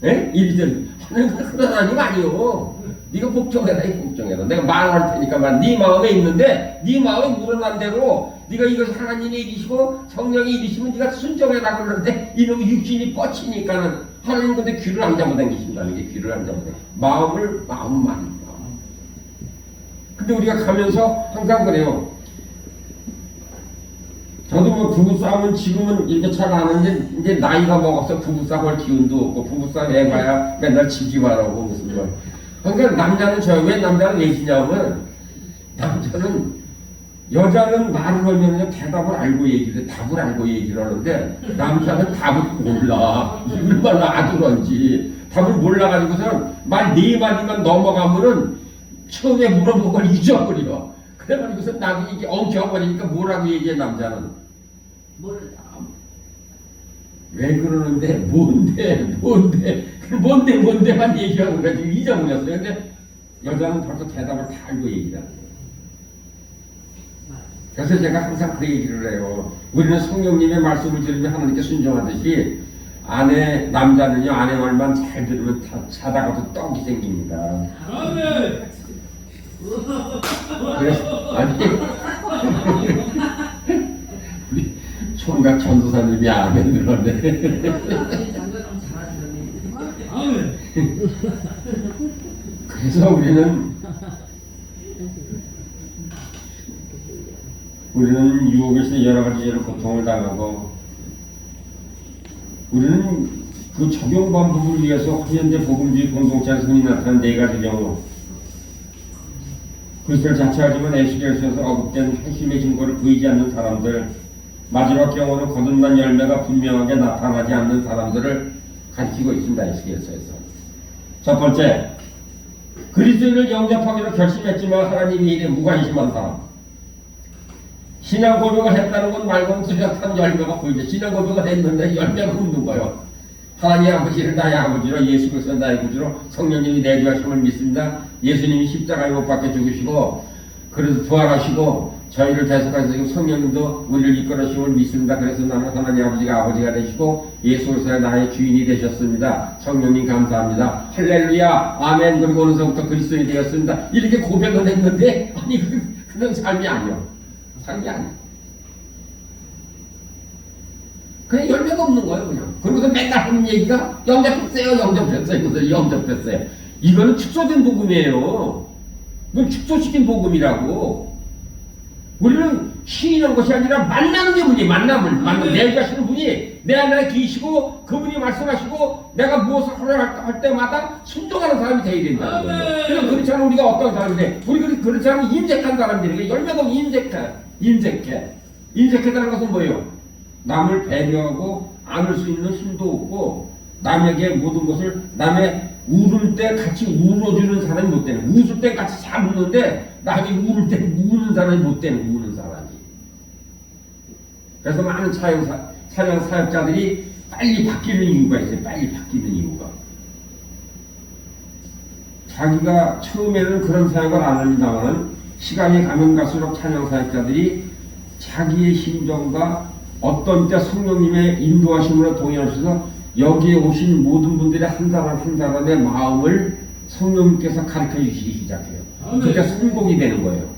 S1: 예? 이리저리. 하나님 그런 하나님 아니요. 네가 복종해라. 내가 말할 테니까 네 마음에 있는데, 네 마음에 물어난 대로 네가 이것을 하나님이 이리시고 성령이 이리시면 네가 순종해라 그러는데, 이놈의 육신이 뻗치니까는 하나님 근데 귀를 안 잡아당기신다는 게, 귀를 안 잡아당겨. 마음만. 근데 우리가 가면서 항상 그래요. 저도 뭐 부부싸움은 지금은 이렇게 잘 아는데, 이제 나이가 먹어서 부부싸움할 기운도 없고, 부부싸움 해봐야 맨날 지기만 하고 무슨 말. 그러니까 남자는 왜 남자는 왜 지냐면, 남자는, 여자는 말을 하면 대답을 알고 얘기를 해, 답을 알고 얘기를 하는데, 남자는 답을 몰라. 얼마나 아들런지 답을 몰라가지고서 말 네 마디만 넘어가면은 처음에 물어본 걸 잊어버려. 그래가지고서 나중에 이게 엉켜버리니까 뭐라고 얘기해, 남자는. 왜 그러는데, 뭔데만 얘기하고 가지고 잊어버렸어요. 근데 여자는 벌써 대답을 다 알고 얘기를 하는 거예요. 그래서 제가 항상 그 얘기를 해요. 우리는 성령님의 말씀을 들으면 하나님께 순종하듯이, 남자는요, 아내 말만 잘 들으면 자다가도 떡이 생깁니다.
S4: 아멘.
S1: 그래서, 우리 총각 전도사님이 아멘 들었네.
S4: 아멘.
S1: 그래서 우리는 유혹에서 여러 가지 죄로 고통을 당하고, 우리는 그 적용 방법을 위해서 현대 복음주의 공동체에서 흔히 나타난 네 가지 경우, 그것을 자처하지만 에스겔서에서 언급된 회심의 증거를 보이지 않는 사람들, 마지막 경우는 거듭난 열매가 분명하게 나타나지 않는 사람들을 가리키고 있습니다. 에스겔서에서. 첫 번째, 그리스도인을 영접하기로 결심했지만 하나님이 일에 무관심한 사람. 신앙 고백을 했다는 건 말고는 뚜렷한 열매가 보이죠. 신앙 고백을 했는데 열매가 없는 거예요. 하나님 아버지를 나의 아버지로, 예수 그리스도 나의 구주로, 성령님이 내주하심을 믿습니다. 예수님이 십자가에 못 박혀 죽으시고 그래서 부활하시고 저희를 대속하시고 성령님도 우리를 이끌어주심을 믿습니다. 그래서 나는 하나님 아버지가 되시고 예수 그리스도의 나의 주인이 되셨습니다. 성령님 감사합니다. 할렐루야 아멘. 그리고 어느새부터 그리스도인이 되었습니다. 이렇게 고백을 했는데, 아니 그런 삶이 아니야. 그냥 열매가 없는 거예요. 그냥. 그러고서 맨날 하는 얘기가 영접했어요. 이거는 축소된 복음이에요. 이건 축소시킨 복음이라고. 우리는 시인한 것이 아니라 만나는 게 문제예요. 만남을 내주하시는 분이 내 안에 계시고 그분이 말씀하시고 내가 무엇을 하라 할 때마다 순종하는 사람이 되어야 된다는 거예요. 그럼 그렇지 않으면 우리가 어떤 사람인데, 우리 그렇지 않으면 인색한 사람들이, 열매가 인색하다는 것은 뭐예요? 남을 배려하고 안을 수 있는 힘도 없고, 남에게 모든 것을 남의 울을 때 같이 울어주는 사람이 못 되는, 웃을 때 같이 잘 웃는데 남이 울을 때 우는 사람이 못 되는, 우는 사람이. 그래서 많은 찬양 사역자들이 빨리 바뀌는 이유가 있어요. 빨리 바뀌는 이유가. 자기가 처음에는 그런 사역을 안 합니다만 시간이 가면 갈수록 찬양 사역자들이 자기의 심정과 어떤 때 성령님의 인도하심으로 동의하셔서 여기에 오신 모든 분들의 한 사람 한 사람의 마음을 성령님께서 가르쳐 주시기 시작해요. 그때 선곡이 되는 거예요.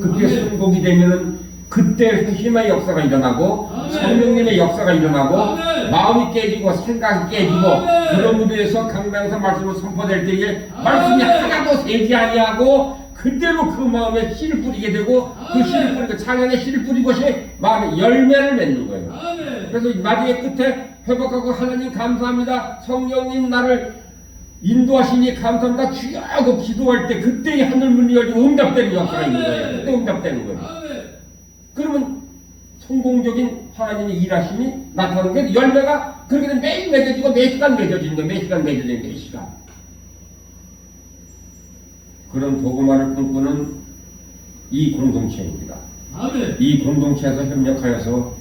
S1: 그때 선곡이 되면은 그때 회심의 역사가 일어나고 성령님의 역사가 일어나고 마음이 깨지고 생각이 깨지고 그런 무대에서 강단에서 말씀을 선포될 때에 말씀이 하나도 새지 아니하고 그대로 그 마음에 씨를 뿌리게 되고 그 씨를 뿌리고 찬양에 씨를 뿌린 것이 마음에 열매를 맺는 거예요. 그래서 마지막 끝에 회복하고 하나님 감사합니다. 성령님 나를 인도하시니 감사합니다. 주여 하고 기도할 때 그때의 하늘문이 열리고 응답되는 역사가 있는 거예요. 그때 응답되는 거예요. 그러면 성공적인 하나님의 일하심이 나타나는 게 열매가 그렇게 되면 매일 맺어지고 매시간 맺어지는 거예요. 매시간 맺어지는 거예요. 매시간. 그런 복음화를 꿈꾸는 이 공동체입니다. 이 공동체에서 협력하여서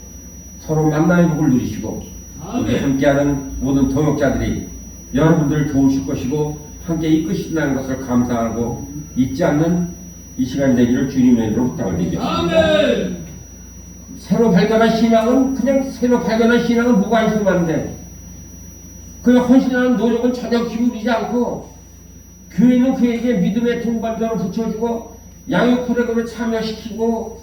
S1: 서로 만남의 복을 누리시고 우리 함께하는 모든 동역자들이 여러분들을 도우실 것이고 함께 이끄신다는 것을 감사하고 잊지 않는 이 시간 되기를 주님의 이름으로 부탁을 드리겠습니다. 새로 발견한 신앙은 그냥 새로 발견한 신앙은 뭐가 있으면 안 돼. 그냥 헌신하는 노력은 전혀 기울이지 않고 교회는 그에게 믿음의 동반자를 붙여주고 양육 프로그램에 참여시키고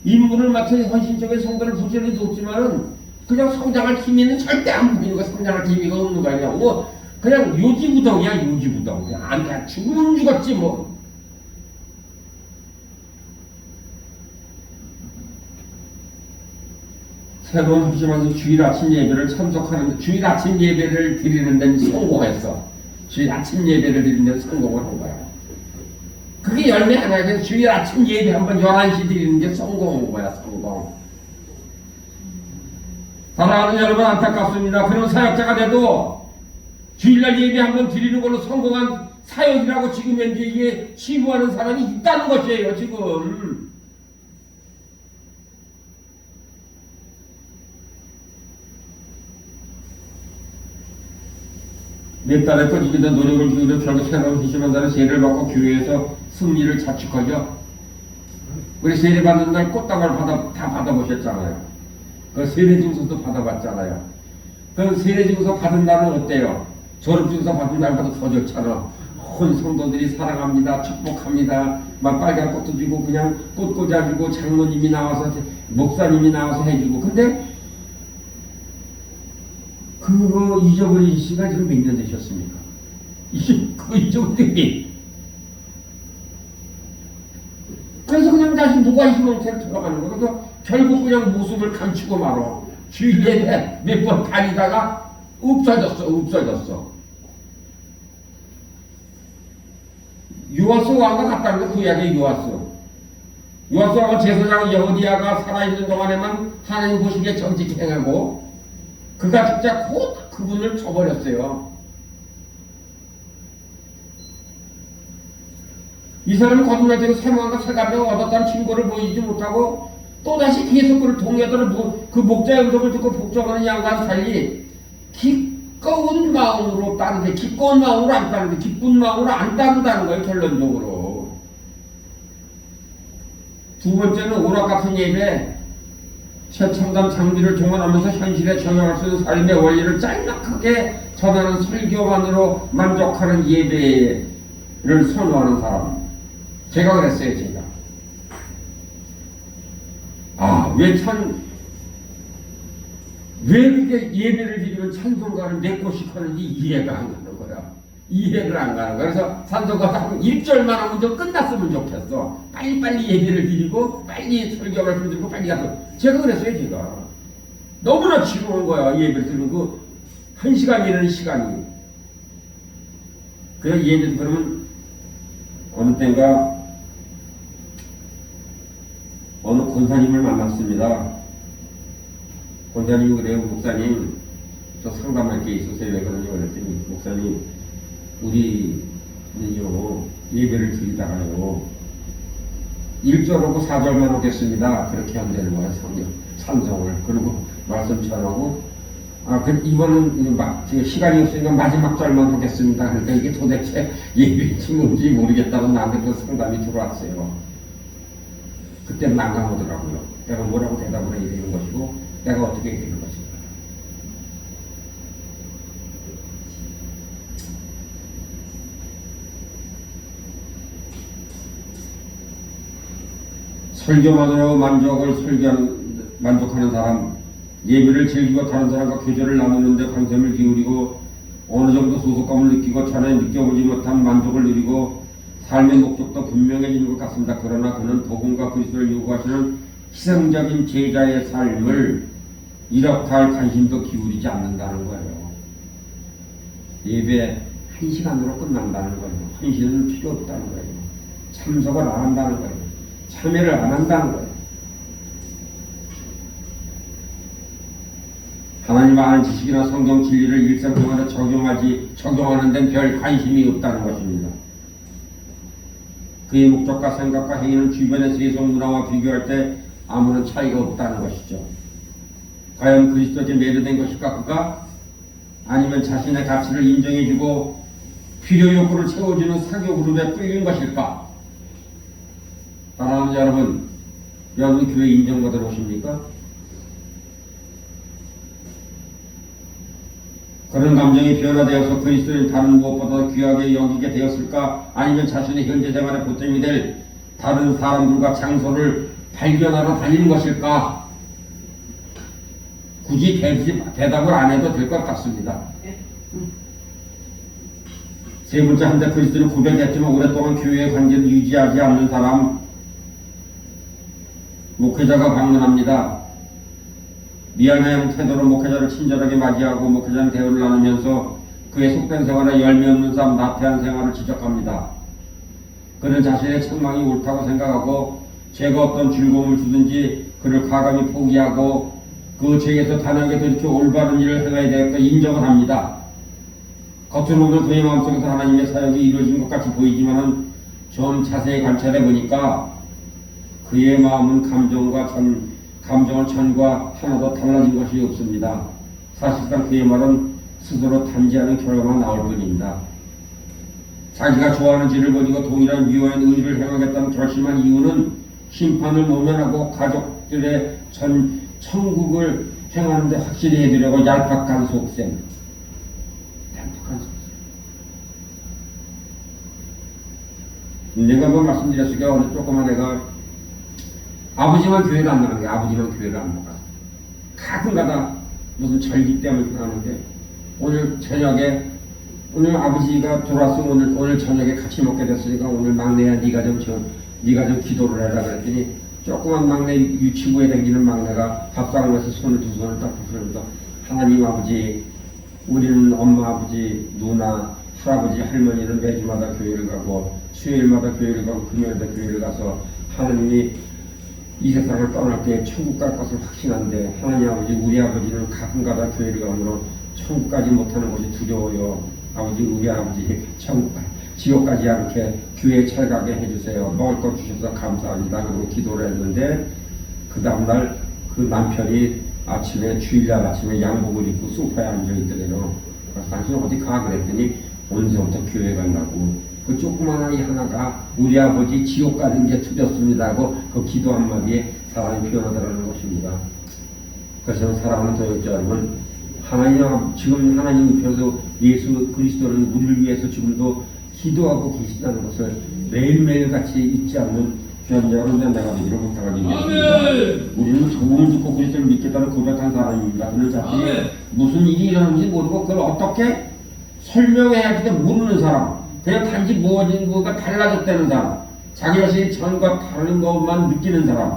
S1: 임무를 맡은 헌신적인 성도를 부지런히 돕지만은 그냥 성장할 힘이는 절대 안 보이는 거, 성장할 기미가 없는 거 아니야. 뭐 그냥 요지부동이야, 요지부동. 그냥 안 돼, 죽으면 죽었지 뭐. 새로운 합심하면서 주일 아침 예배를 참석하는, 주일 아침 예배를 드리는 데는 성공했어. 주일 아침 예배를 드리는 데는 성공을 한 거야. 그게 열매 하나야. 그래서 주일 아침 예배 한번 11시 드리는 게 성공한 거야, 성공. 사랑하는 여러분, 안타깝습니다. 그런 사역자가 돼도 주일날 예배 한번 드리는 걸로 성공한 사역이라고 지금 현재 이게 치부하는 사람이 있다는 것이에요, 지금. 몇 달에 꺼지기도 노력을 기울여 결국 새로운 희심한 자는 세례를 받고 교회에서 승리를 자축하죠. 우리 세례 받는 날 꽃다발 다 받아보셨잖아요. 그 세례 증서도 받아봤잖아요. 그 세례 증서 받은 날은 어때요? 졸업 증서 받은 날보다 더 좋잖아. 온 성도들이 사랑합니다, 축복합니다. 막 빨간 꽃도 주고 그냥 꽃 꽂아주고 장로님이 나와서 목사님이 나와서 해주고. 근데 그거 잊어버린 시간 지금 몇 년 되셨습니까? 그거 잊어버리기. 그래서 그냥 다시 무관심 형태로 돌아가는 거예요. 그래서 결국 그냥 모습을 감추고 말어. 주일 예배 몇 번 다니다가 없어졌어. 요아스 왕과 같다는 거 구약의 요아스. 요아스 왕은 제사장 여호디야가 살아있는 동안에만 하나님 보시기에 정직히 행하고 그가 진짜 곧 그분을 쳐버렸어요. 이 사람은 거듭나서 세마음과 새감을 얻었다는 증거를 보이지 못하고 또다시 계속 그를 동료들을 그 목자의 음성을 듣고 복종하는 양과는 달리 기꺼운 마음으로 따르되 기꺼운 마음으로 안 따르되 기쁜 마음으로 안 따른다는 거예요. 결론적으로. 두 번째는 오락 같은 예배 최첨단 장비를 동원하면서 현실에 적용할 수 있는 삶의 원리를 짤막하게 전하는 설교만으로 만족하는 예배를 선호하는 사람. 제가 그랬어요, 제가. 왜 이렇게 예배를 드리면 찬송가를 몇 곳씩 하는지 이해가 안 가는 거야. 이해를 안 가는 거야. 그래서 찬송가 1절만 하면 좀 끝났으면 좋겠어. 빨리빨리 예배를 드리고, 빨리 설교 말씀 드리고, 빨리 가서. 제가 그랬어요, 제가. 너무나 지루한 거야, 예배를 드리는 그, 1시간이라는 시간이. 그래서 예배 그러면, 어느 때인가, 어느 권사님을 만났습니다. 권사님이 그래요. 목사님, 저 상담할 게 있어서요. 왜 그러냐고 그랬더니, 목사님, 우리는요 예배를 드리다가요 1절하고 4절만 오겠습니다. 그렇게 안 되는 거예요. 찬송을. 그리고 말씀 전하고 이번은 시간이 없으니까 마지막 절만 하겠습니다. 그러니까 이게 도대체 예배인지 뭔지 모르겠다고 나한테 그 상담이 들어왔어요. 그때 난감하더라고요. 내가 뭐라고 대답을 해야 되는 것이고 내가 어떻게 해야 되는 것인가. 설교만으로 만족하는 사람, 예배를 즐기고 다른 사람과 교제를 나누는데 관심을 기울이고 어느 정도 소속감을 느끼고 전에 느껴보지 못한 만족을 누리고 삶의 목적도 분명해지는 것 같습니다. 그러나 그는 복음과 그리스도를 요구하시는 희생적인 제자의 삶을 이렇다 할 관심도 기울이지 않는다는 거예요. 예배 1시간으로 끝난다는 거예요. 헌신은 필요 없다는 거예요. 참석을 안 한다는 거예요. 참여를 안 한다는 거예요. 하나님 아는 지식이나 성경 진리를 일상생활에 적용하는 데는 별 관심이 없다는 것입니다. 그의 목적과 생각과 행위는 주변의 세속 문화와 비교할 때 아무런 차이가 없다는 것이죠. 과연 그리스도께 매료된 것일까 그가? 아니면 자신의 가치를 인정해주고 필요 욕구를 채워주는 사교 그룹에 끌린 것일까? 사랑하는 여러분 교회 인정받으러 오십니까? 그런 감정이 변화되어서 그리스도를 다른 무엇보다 귀하게 여기게 되었을까? 아니면 자신의 현재 생활의 보탬이 될 다른 사람들과 장소를 발견하러 다니는 것일까? 굳이 대답을 안 해도 될 것 같습니다. 세 번째, 한데 그리스도를 고백했지만 오랫동안 교회의 관계를 유지하지 않는 사람, 목회자가 방문합니다. 미안해하는 태도로 목회자를 친절하게 맞이하고 목회자는 대화를 나누면서 그의 속된 생활에 열매 없는 삶, 나태한 생활을 지적합니다. 그는 자신의 책망이 옳다고 생각하고 죄가 어떤 즐거움을 주든지 그를 과감히 포기하고 그 죄에서 단하게 돌이켜 올바른 일을 행해야 되겠다 인정을 합니다. 겉으로는 그의 마음속에서 하나님의 사역이 이루어진 것 같이 보이지만은 좀 자세히 관찰해 보니까 그의 마음은 감정을 전과 하나도 달라진 것이 없습니다. 사실상 그의 말은 스스로 탐지하는 결과만 나올 뿐입니다. 자기가 좋아하는 죄를 버리고 동일한 미워한 의를 행하겠다는 결심한 이유는 심판을 모면하고 가족들의 천국을 행하는데 확실히 해두려고 얄팍한 속셈. 내가 뭐 말씀드렸으니까 어느 조그만 애가 아버지만 교회를 안 나가는 게 아버지만 교회를 안 나가. 가끔가다 무슨 절기 때문에 나가는데 오늘 저녁에 오늘 아버지가 들어왔으면 오늘 저녁에 같이 먹게 됐으니까 오늘 막내야 네가 좀 기도를 해라 그랬더니 조그만 막내 유치부에 다니는 막내가 밥상에서 두 손을 딱 부풀면서 하나님 아버지 우리는 엄마 아버지 누나 할아버지 할머니는 매주마다 교회를 가고 수요일마다 교회를 가고 금요일마다 교회를 가서 하나님이 이 세상을 떠날 때 천국 갈 것을 확신한데 하나님 아버지 우리 아버지는 가끔가다 교회를 가므로 천국 가지 못하는 것이 두려워요. 아버지 우리 아버지 지옥까지 않게 교회에 잘 가게 해주세요. 먹을 것 주셔서 감사합니다. 그리고 기도를 했는데 그 다음날 그 남편이 주일날 아침에 양복을 입고 소파에 앉아있더래요. 그래서 당신 어디 가? 그랬더니 언제부터 교회 가려고 그 조그만 아이 하나가 우리 아버지 지옥 가는 게 두렵습니다 하고 그 기도 한마디에 사람이 변화되라는 것입니다. 그래서 사랑하는 도역자 여러분, 지금 하나님 입혀서 예수 그리스도는 우리를 위해서 지금도 기도하고 계시다는 것을 매일매일 같이 잊지 않는 귀한 여러분들 내가 되기를 부탁드리겠습니다. 우리는 복음을 듣고 그리스도를 믿겠다는 고백한 사람입니다. 그는 자신이 무슨 일이 일어나는지 모르고 그걸 어떻게 설명해야 할지도 모르는 사람, 그냥 단지 무엇인가 달라졌다는 사람, 자기 자신이 전과 다른 것만 느끼는 사람,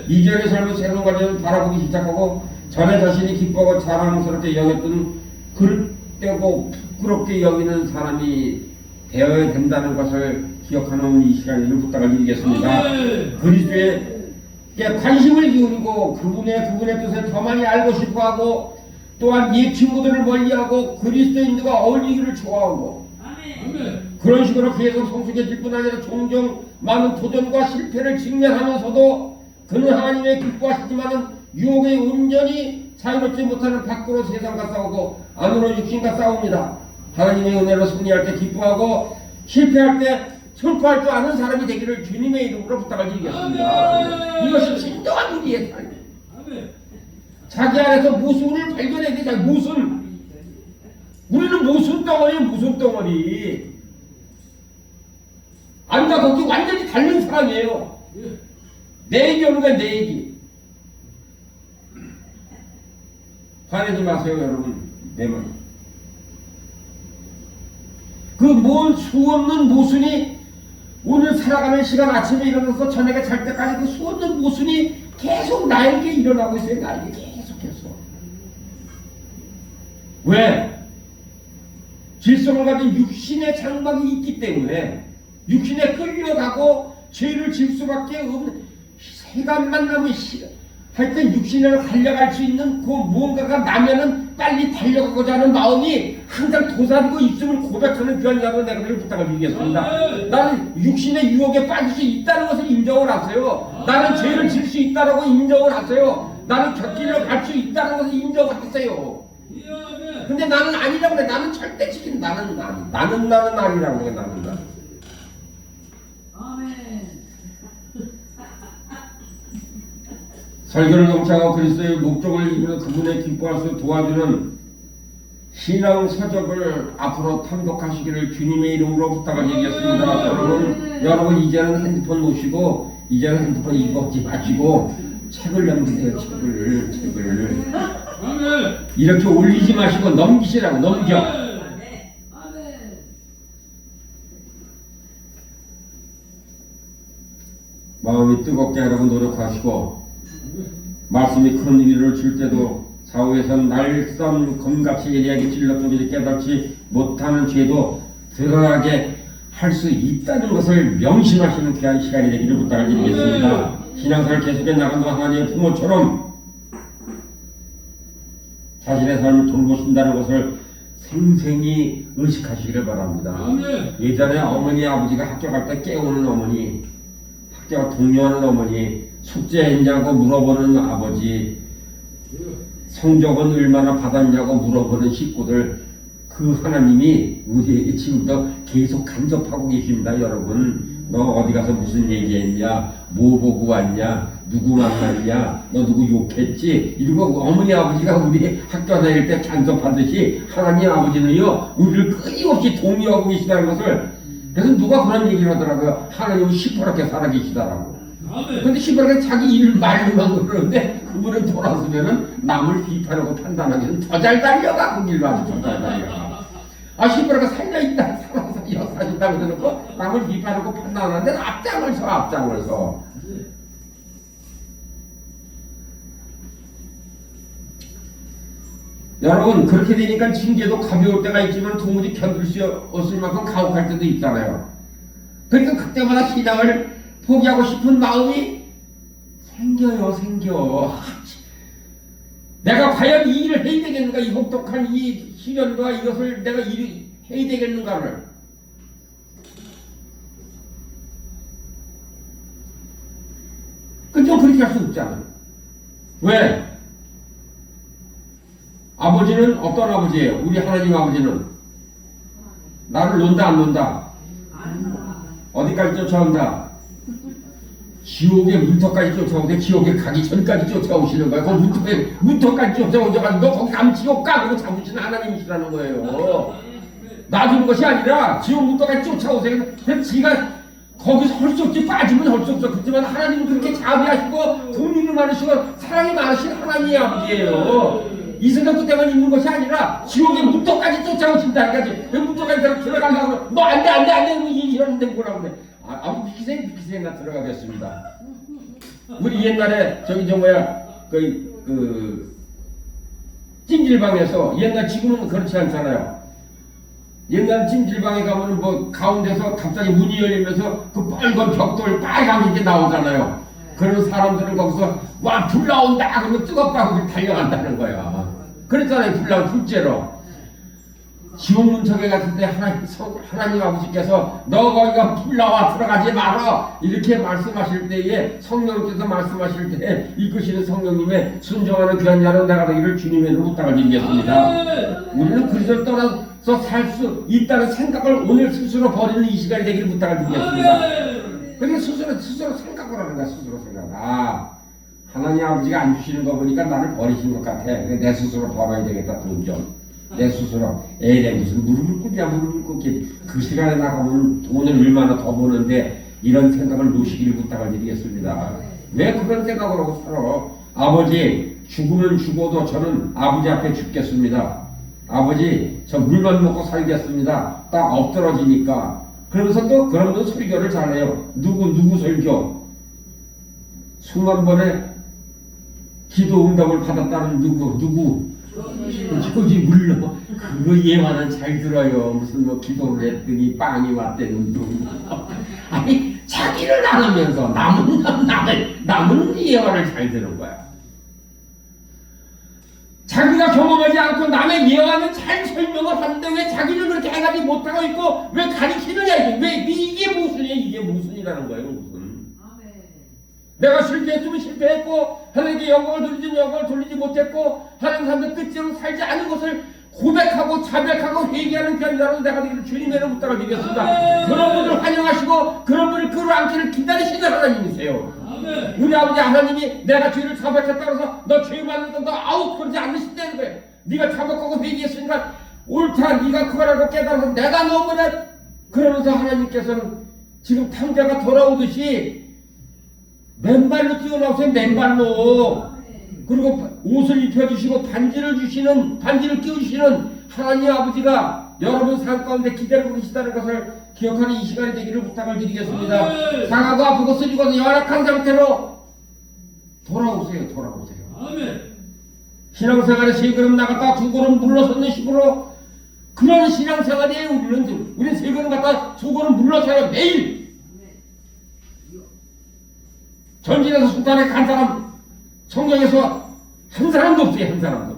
S1: 이전의 삶을 새로운 관점을 바라보기 시작하고 전에 자신이 기뻐하고 자랑스럽게 여겼던 그릇되고 부끄럽게 여기는 사람이 되어야 된다는 것을 기억하는 이 시간에는 부탁을 드리겠습니다. 그리스도에 관심을 기울이고 그분의 뜻을 더 많이 알고 싶어하고 또한 옛 친구들을 멀리하고 그리스도인들과 어울리기를 좋아하고 그런 식으로 계속 성숙해질 뿐 아니라 종종 많은 도전과 실패를 직면하면서도 그는 하나님의 기뻐하시지만은 유혹에 온전히 자유롭지 못하는 밖으로 세상과 싸우고 안으로 육신과 싸웁니다. 하나님의 은혜로 승리할 때 기뻐하고 실패할 때 슬퍼할 줄 아는 사람이 되기를 주님의 이름으로 부탁을 드리겠습니다. 이것이 진정한 우리의 삶.
S4: 아멘.
S1: 자기 안에서 모순을 발견해야 되잖아요. 모순. 우리는 모순 덩어리, 모순 덩어리. 아니다 거기 완전히 다른 사람이에요. 내 얘기 오는 건 내 얘기. 화내지 마세요 여러분. 내 말. 그 뭔 수없는 모순이 오늘 살아가는 시간 아침에 일어나서 저녁에 잘 때까지 그 수없는 모순이 계속 나에게 일어나고 있어요. 나에게 계속해서. 왜? 질성을 가진 육신의 장막이 있기 때문에 육신에 끌려가고 죄를 질 수밖에 없는 세간만 남은 하여튼 육신으로 달려갈 수 있는 그 무언가가 나면은 빨리 달려가고자 하는 마음이 항상 도사리고 있음을 고백하는 귀한 여러분 내가 늘 부탁을 드리겠습니다. 나는 육신의 유혹에 빠질 수 있다는 것을 인정을 하세요. 나는 죄를 질 수 있다고 인정을 하세요. 나는 곁길로 갈 수 있다는 것을 인정을 하세요. 근데 나는 아니라고 그래. 나는 절대 지킨 나는 아니. 나는 아니라고 그래. 나는. 설교를 경청하고 그리스도의 목적을 이루는 그분의 기뻐할 수 도와주는 신앙 서적을 앞으로 탐독하시기를 주님의 이름으로 부탁을 드리겠습니다. 여러분 이제는 핸드폰 놓으시고 이제는 핸드폰 읽지 마시고 책을 넘기세요. 책을 이렇게 올리지 마시고 넘기시라고. 넘겨. 마음이 뜨겁게 하려고 노력하시고 말씀이 큰 위로를 줄 때도 사후에선 날선 검같이 예리하게 찔러주기를 깨닫지 못하는 죄도 드러나게 할 수 있다는 것을 명심하시는 귀한 시간이 되기를 부탁을 드리겠습니다. 신앙생활 계속해 나간 동안 하나님의 부모처럼 자신의 삶을 돌보신다는 것을 생생히 의식하시기를 바랍니다. 예전에 어머니 아버지가 학교 갈 때 깨우는 어머니, 학교 동료하는 어머니, 숙제했냐고 물어보는 아버지, 성적은 얼마나 받았냐고 물어보는 식구들, 그 하나님이 우리에게 지금도 계속 간섭하고 계십니다. 여러분, 너 어디 가서 무슨 얘기했냐, 뭐 보고 왔냐, 누구 만났냐, 너 누구 욕했지, 이러고 어머니 아버지가 우리 학교 다닐 때 간섭하듯이 하나님 아버지는요 우리를 끊임없이 동요하고 계시다는 것을. 그래서 누가 그런 얘기를 하더라고요. 하나님은 시퍼렇게 살아계시다라고. 근데 시퍼렇게 자기 일 말로만 그러는데 그분은 돌아서면은 남을 비판하고 판단하기는 더 잘 달려가. 그 일만 더 잘 달려가. 시퍼렇게 살려있다, 살아서 역사진다 그러놓고 남을 비판하고 판단하는데 앞장을 서. 여러분 그렇게 되니까 징계도 가벼울 때가 있지만 도무지 견딜 수 없을 만큼 가혹할 때도 있잖아요. 그러니까 그때마다 신앙을 포기하고 싶은 마음이 생겨. 내가 과연 이 일을 해야 되겠는가, 이 혹독한 이 시련과 이것을 내가 해야 되겠는가를. 근데 그렇게 할 수 없잖아요. 왜? 아버지는 어떤 아버지예요? 우리 하나님 아버지는 나를 논다 안 논다? 어디까지 쫓아온다? 지옥의 문턱까지 쫓아오는데 지옥에 가기 전까지 쫓아오시는 거야. 그 문턱까지 쫓아오셔가지고 너 거기 가면 지옥 가! 그러고 잡으시는 하나님이시라는 거예요. 놔두는 것이 아니라 지옥 문턱까지 쫓아오세요. 그래서 지가 거기서 할 수 없지, 빠지면 할 수 없어. 그렇지만 하나님은 그렇게 자비하시고 긍휼이 많으시고 사랑이 많으신 하나님의 아버지예요. 이 생각도 때문에 있는 것이 아니라 지옥의 문턱까지 쫓아오신다니까. 그 문턱까지 들어가려고 너 안 돼 이러는데 뭐라고 그래. 비키생 나 들어가겠습니다. 우리 옛날에 찜질방에서 지금은 그렇지 않잖아요. 옛날 찜질방에 가면은 뭐 가운데서 갑자기 문이 열리면서 그 빨간 벽돌 빨갛게 이렇게 나오잖아요. 그런 사람들은 거기서 와 불 나온다 그러면 뜨겁다고 달려간다는 거야. 그랬잖아요. 불 나온 불째로. 지옥 문턱에 갔을 때 하나님 아버지께서 너 거기가 불 나와 들어가지 마라 이렇게 말씀하실 때에 성령께서 말씀하실 때 이끄시는 성령님의 순종하는 귀한 자는 내가 되기를 주님의 이름으로 부탁을 드리겠습니다. 우리는 그리스도를 떠나서 살 수 있다는 생각을 오늘 스스로 버리는 이 시간이 되기를 부탁을 드리겠습니다. 그러니까 스스로 생각을 하는 거야. 스스로 생각. 하나님 아버지가 안 주시는 거 보니까 나를 버리신 것 같아. 내 스스로 벌어야 되겠다. 돈 좀. 내 스스로 에이 무슨 무릎을 꿇냐 무릎을 꿇기 그 시간에 나가면 돈을 얼마나 더 버는데 이런 생각을 놓으시기를 부탁을 드리겠습니다. 왜 그런 생각을 하고 살아? 아버지 죽으면 죽어도 저는 아버지 앞에 죽겠습니다. 아버지 저 물만 먹고 살겠습니다. 딱 엎드러지니까 그러면서 또 그러면 설교를 잘해요. 누구 설교? 수만 번의 기도 응답을 받았다는 누구? 저기 물러 그거 예화는 잘 들어요. 무슨 뭐 기도를 했더니 빵이 왔다는 누구? 아니 자기를 나누면서 남은 예화를 잘 듣는 거야. 자기가 경험하지 않고 남의 예화는 잘 설명을 하는데 왜 자기는 그렇게 해가지 못하고 있고 왜 가리키느냐 이게 무슨이라는 거예요. 무슨. 내가 실패했으면 실패했고 하나님께 영광을 돌리지 못했고 하나님 사람들 뜻대로 살지 않은 것을 고백하고 자백하고 회개하는 귀한 자로 내가 되기를 주님의 이름으로 부탁을 드리겠습니다. 그런 분을 환영하시고 그런 분을 끌어안기를 기다리시는 하나님이세요. 우리 아버지 하나님이 내가 죄를 자백했다고 해서 너 죄 많으니까 너 아웃 그러지 않으신다는 거예요. 네가 자백하고 회개했으니까 옳다 네가 그거라고 깨달아서 내가 너무나 그러면서 하나님께서는 지금 탕자가 돌아오듯이 맨발로 뛰어나오세요. 맨발로. 그리고 옷을 입혀주시고 반지를 끼우시는 하나님 아버지가 여러분 삶 가운데 기다리고 계시다는 것을 기억하는 이 시간이 되기를 부탁을 드리겠습니다. 상하고 아프고 쓰리고 열악한 상태로 돌아오세요.
S4: 아멘.
S1: 신앙생활에 세 걸음 나갔다 두 걸음 물러서는 식으로 그런 신앙생활이에요. 우리는 세 걸음 갔다 두 걸음 물러서요. 매일. 전진에서 sultan에 간 사람 성경에서 한 사람도 없어요. 한 사람도.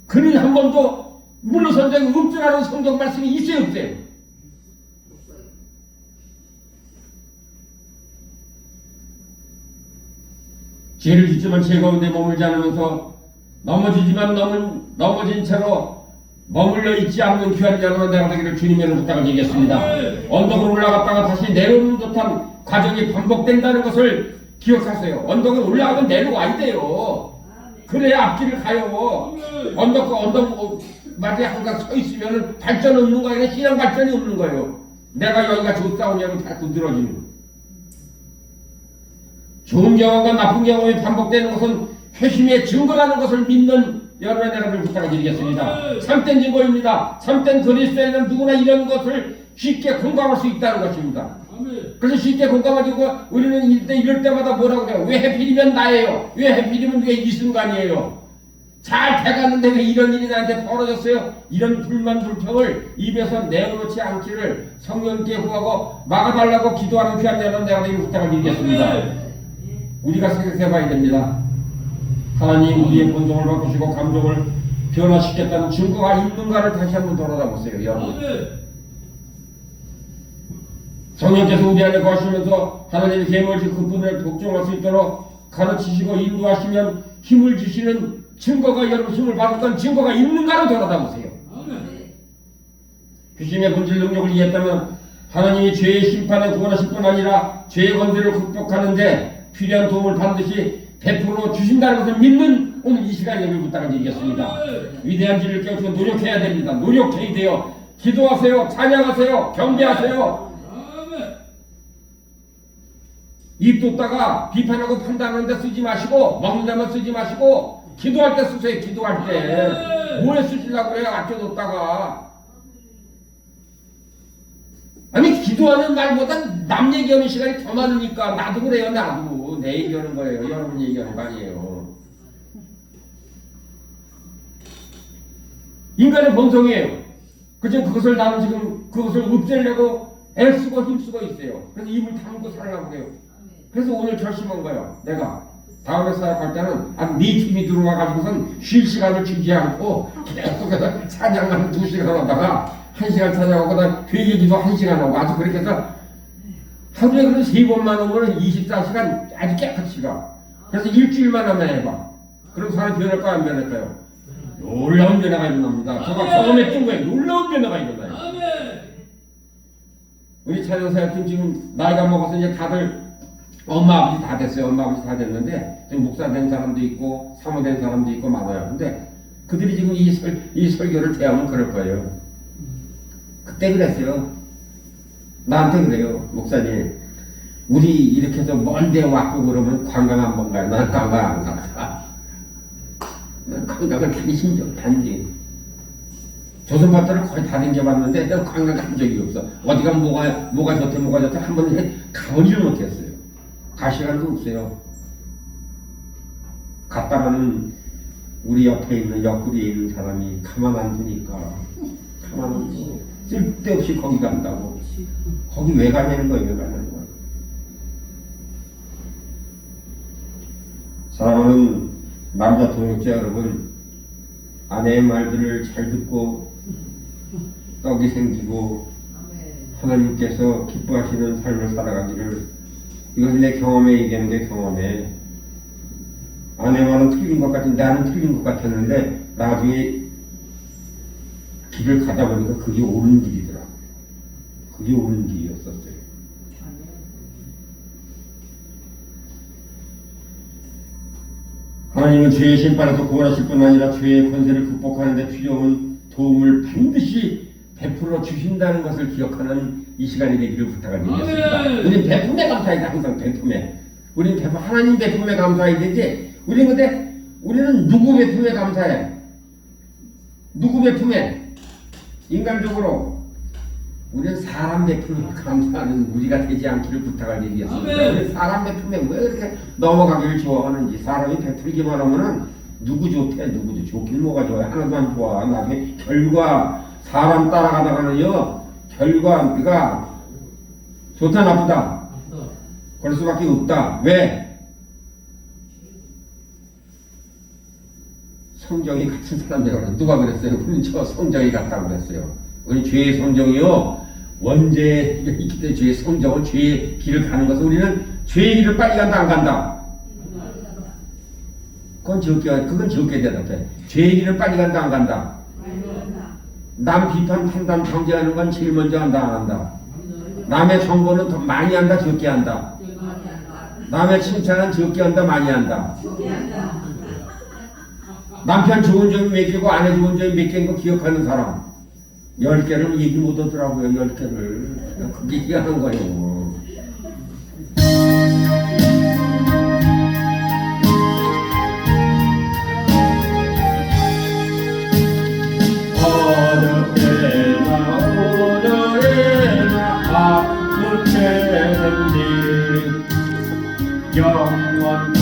S1: 그는 한 번도 물러선 적이 없더라는 성경 말씀이 있어요 없어요? 죄를 짓지만 죄 가운데 머물지 않으면서 넘어지지만 넘어진 채로 머물러 있지 않는 귀한 자로 내가 되기를 주님의 이름으로 부탁을 드리겠습니다. 언덕을 올라갔다가 다시 내려오는 듯한 과정이 반복된다는 것을 기억하세요. 언덕을 올라가면 내려와야 돼요. 그래야 앞길을 가요. 언덕 맞에 항상 서 있으면 발전 없는 거예요. 신앙 발전이 없는 거예요. 내가 여기가 좋다오냐고 자꾸 늘어지는 거예요. 좋은 경험과 나쁜 경험이 반복되는 것은 회심의 증거라는 것을 믿는 여러분의 내가를 부탁을 드리겠습니다. 참된 증거입니다. 참된 그리스도인은 누구나 이런 것을 쉽게 공감할 수 있다는 것입니다. 그래서 쉽게 공감하고 우리는 이럴 때마다 뭐라고 그래요? 왜 해필이면 나예요? 왜 해필이면 왜 이 순간이에요? 잘 돼갔는데 왜 이런 일이 나한테 벌어졌어요? 이런 불만 불평을 입에서 내놓지 않기를 성령께 구하고 막아달라고 기도하는 귀한 자는 내가 되기를 부탁을 드리겠습니다. 우리가 생각해 봐야 됩니다. 하나님 우리의 본성을 바꾸시고 감정을 변화시켰다는 증거가 있는가를 다시 한번 돌아다보세요. 여러분. 성령께서 우리 안에 거하시면서 하나님의 계명을 그분을 복종할 수 있도록 가르치시고 인도하시면 힘을 주시는 증거가 여러분 힘을 받았던 증거가 있는가를 돌아다보세요. 귀신의 본질 능력을 이해했다면 하나님이 죄의 심판에 구원하실 뿐 아니라 죄의 권세를 극복하는데 필요한 도움을 반드시 베풀어 주신다는 것을 믿는 오늘 이 시간에 예를 부탁을 드리겠습니다. 위대한 진리를 깨우치고 노력해야 됩니다. 노력해야 돼요. 기도하세요. 찬양하세요. 경배하세요. 입 뒀다가 비판하고 판단하는데 쓰지 마시고 먹는 데만 쓰지 마시고 기도할 때 쓰세요. 기도할 때 뭐에 쓰시려고 그래요? 아껴뒀다가 아니 기도하는 말보다 남 얘기하는 시간이 더 많으니까 나도 그래요. 나도 내 얘기하는 거예요. 여러분 얘기하는 거 아니에요. 인간의 본성이에요. 그죠? 그것을 나는 지금 그것을 없애려고 애쓰고 힘쓰고 있어요. 그래서 입을 다물고 살려고 그래요. 그래서 오늘 결심한 거예요. 내가 다음에 사역할 때는 네 팀이 들어와가지고선 쉴 시간을 주지 않고 계속해서 찬양만 2시간 하다가 1시간 찬양하고 그다음 회개기도 1시간 하고 아주 그렇게 해서 하루에 그런 3번만 오면 24시간 아주 깨끗이 가. 그래서 일주일만 하면 해봐. 그럼 사람이 변할까요 안 변할까요? 놀라운 변화가 일어납니다. 제가 경험했던 거예요. 놀라운 변화가 일어나요.
S4: 아멘.
S1: 우리 찬양사역팀 지금 나이가 먹어서 이제 다들 엄마 아버지 다 됐어요. 엄마 아버지 다 됐는데 지금 목사 된 사람도 있고 사모 된 사람도 있고 많아요. 근데 그들이 지금 이 설교를 대하면 그럴 거예요. 그때 그랬어요. 나한테 그래요. 목사님 우리 이렇게 해서 먼데 왔고 그러면 관광 한 번 가요. 난 관광 안 간다. 난 관광을 다니신 적 단지 조선바다를 거의 다 댕겨봤는데 내가 관광 간 적이 없어. 어디가 뭐가 좋대 한 번에 가보지를 못했어요. 갈 시간도 없어요. 갔다가는 우리 옆에 있는 옆구리에 있는 사람이 가만 안 두니까 가만 안 두고 쓸데없이 거기 간다고. 거기 왜 가냐는 거예요. 왜 가냐는 거예요. 사랑하는 남자 동역자 여러분, 아내의 말들을 잘 듣고 떡이 생기고 하나님께서 기뻐하시는 삶을 살아가기를. 이것은 내 경험에 얘기하는 게 경험에. 아내 말은 틀린 것 같은데 나는 틀린 것 같았는데 나중에 길을 가다 보니까 그게 옳은 길이더라고요. 그게 옳은 길이었었어요. 하나님은 죄의 심판에서 구원하실 뿐 아니라 죄의 권세를 극복하는 데 필요한 도움을 반드시 베풀어 주신다는 것을 기억하는 이 시간이 되기를 부탁드리겠습니다.
S4: 아멘.
S1: 우린 베품에 감사해야 돼. 항상 베품에. 우린 하나님 베품에 감사해야 되지. 우리는 누구 베품에 감사해? 누구 베품에? 인간적으로 우리는 사람 베품에 감사하는 우리가 되지 않기를 부탁을 드리겠습니다.
S4: 아멘.
S1: 우리 사람 베품에 왜 이렇게 넘어가기를 좋아하는지. 사람이 베풀기만 하면은 누구 좋대? 누구 좋긴 뭐가 좋아요? 하나도 안 좋아. 나중에 결과 사람 따라가다가는요, 결과가 좋다 나쁘다 그럴 수밖에 없다. 왜? 성정이 같은 사람이라고. 누가 그랬어요? 우리는 저 성정이 같다고 그랬어요. 우리 죄의 성정이요, 원죄에 있기 때문에 죄의 성정은 죄의 길을 가는 것은 우리는 죄의 길을 빨리 간다 안 간다? 그건 적게 대답해. 죄의 길을 빨리 간다 안 간다? 남 비판, 판단, 정죄하는 건 제일 먼저 한다 안 한다? 남의 정보는 더 많이 한다 적게 한다? 남의 칭찬은 적게 한다 많이 한다? 남편 좋은 점이 몇 개고 아내 좋은 점이 몇 개인 거 기억하는 사람 10개를 얘기 못 하더라고요. 10개를. 그게 희한한 거예요. 영원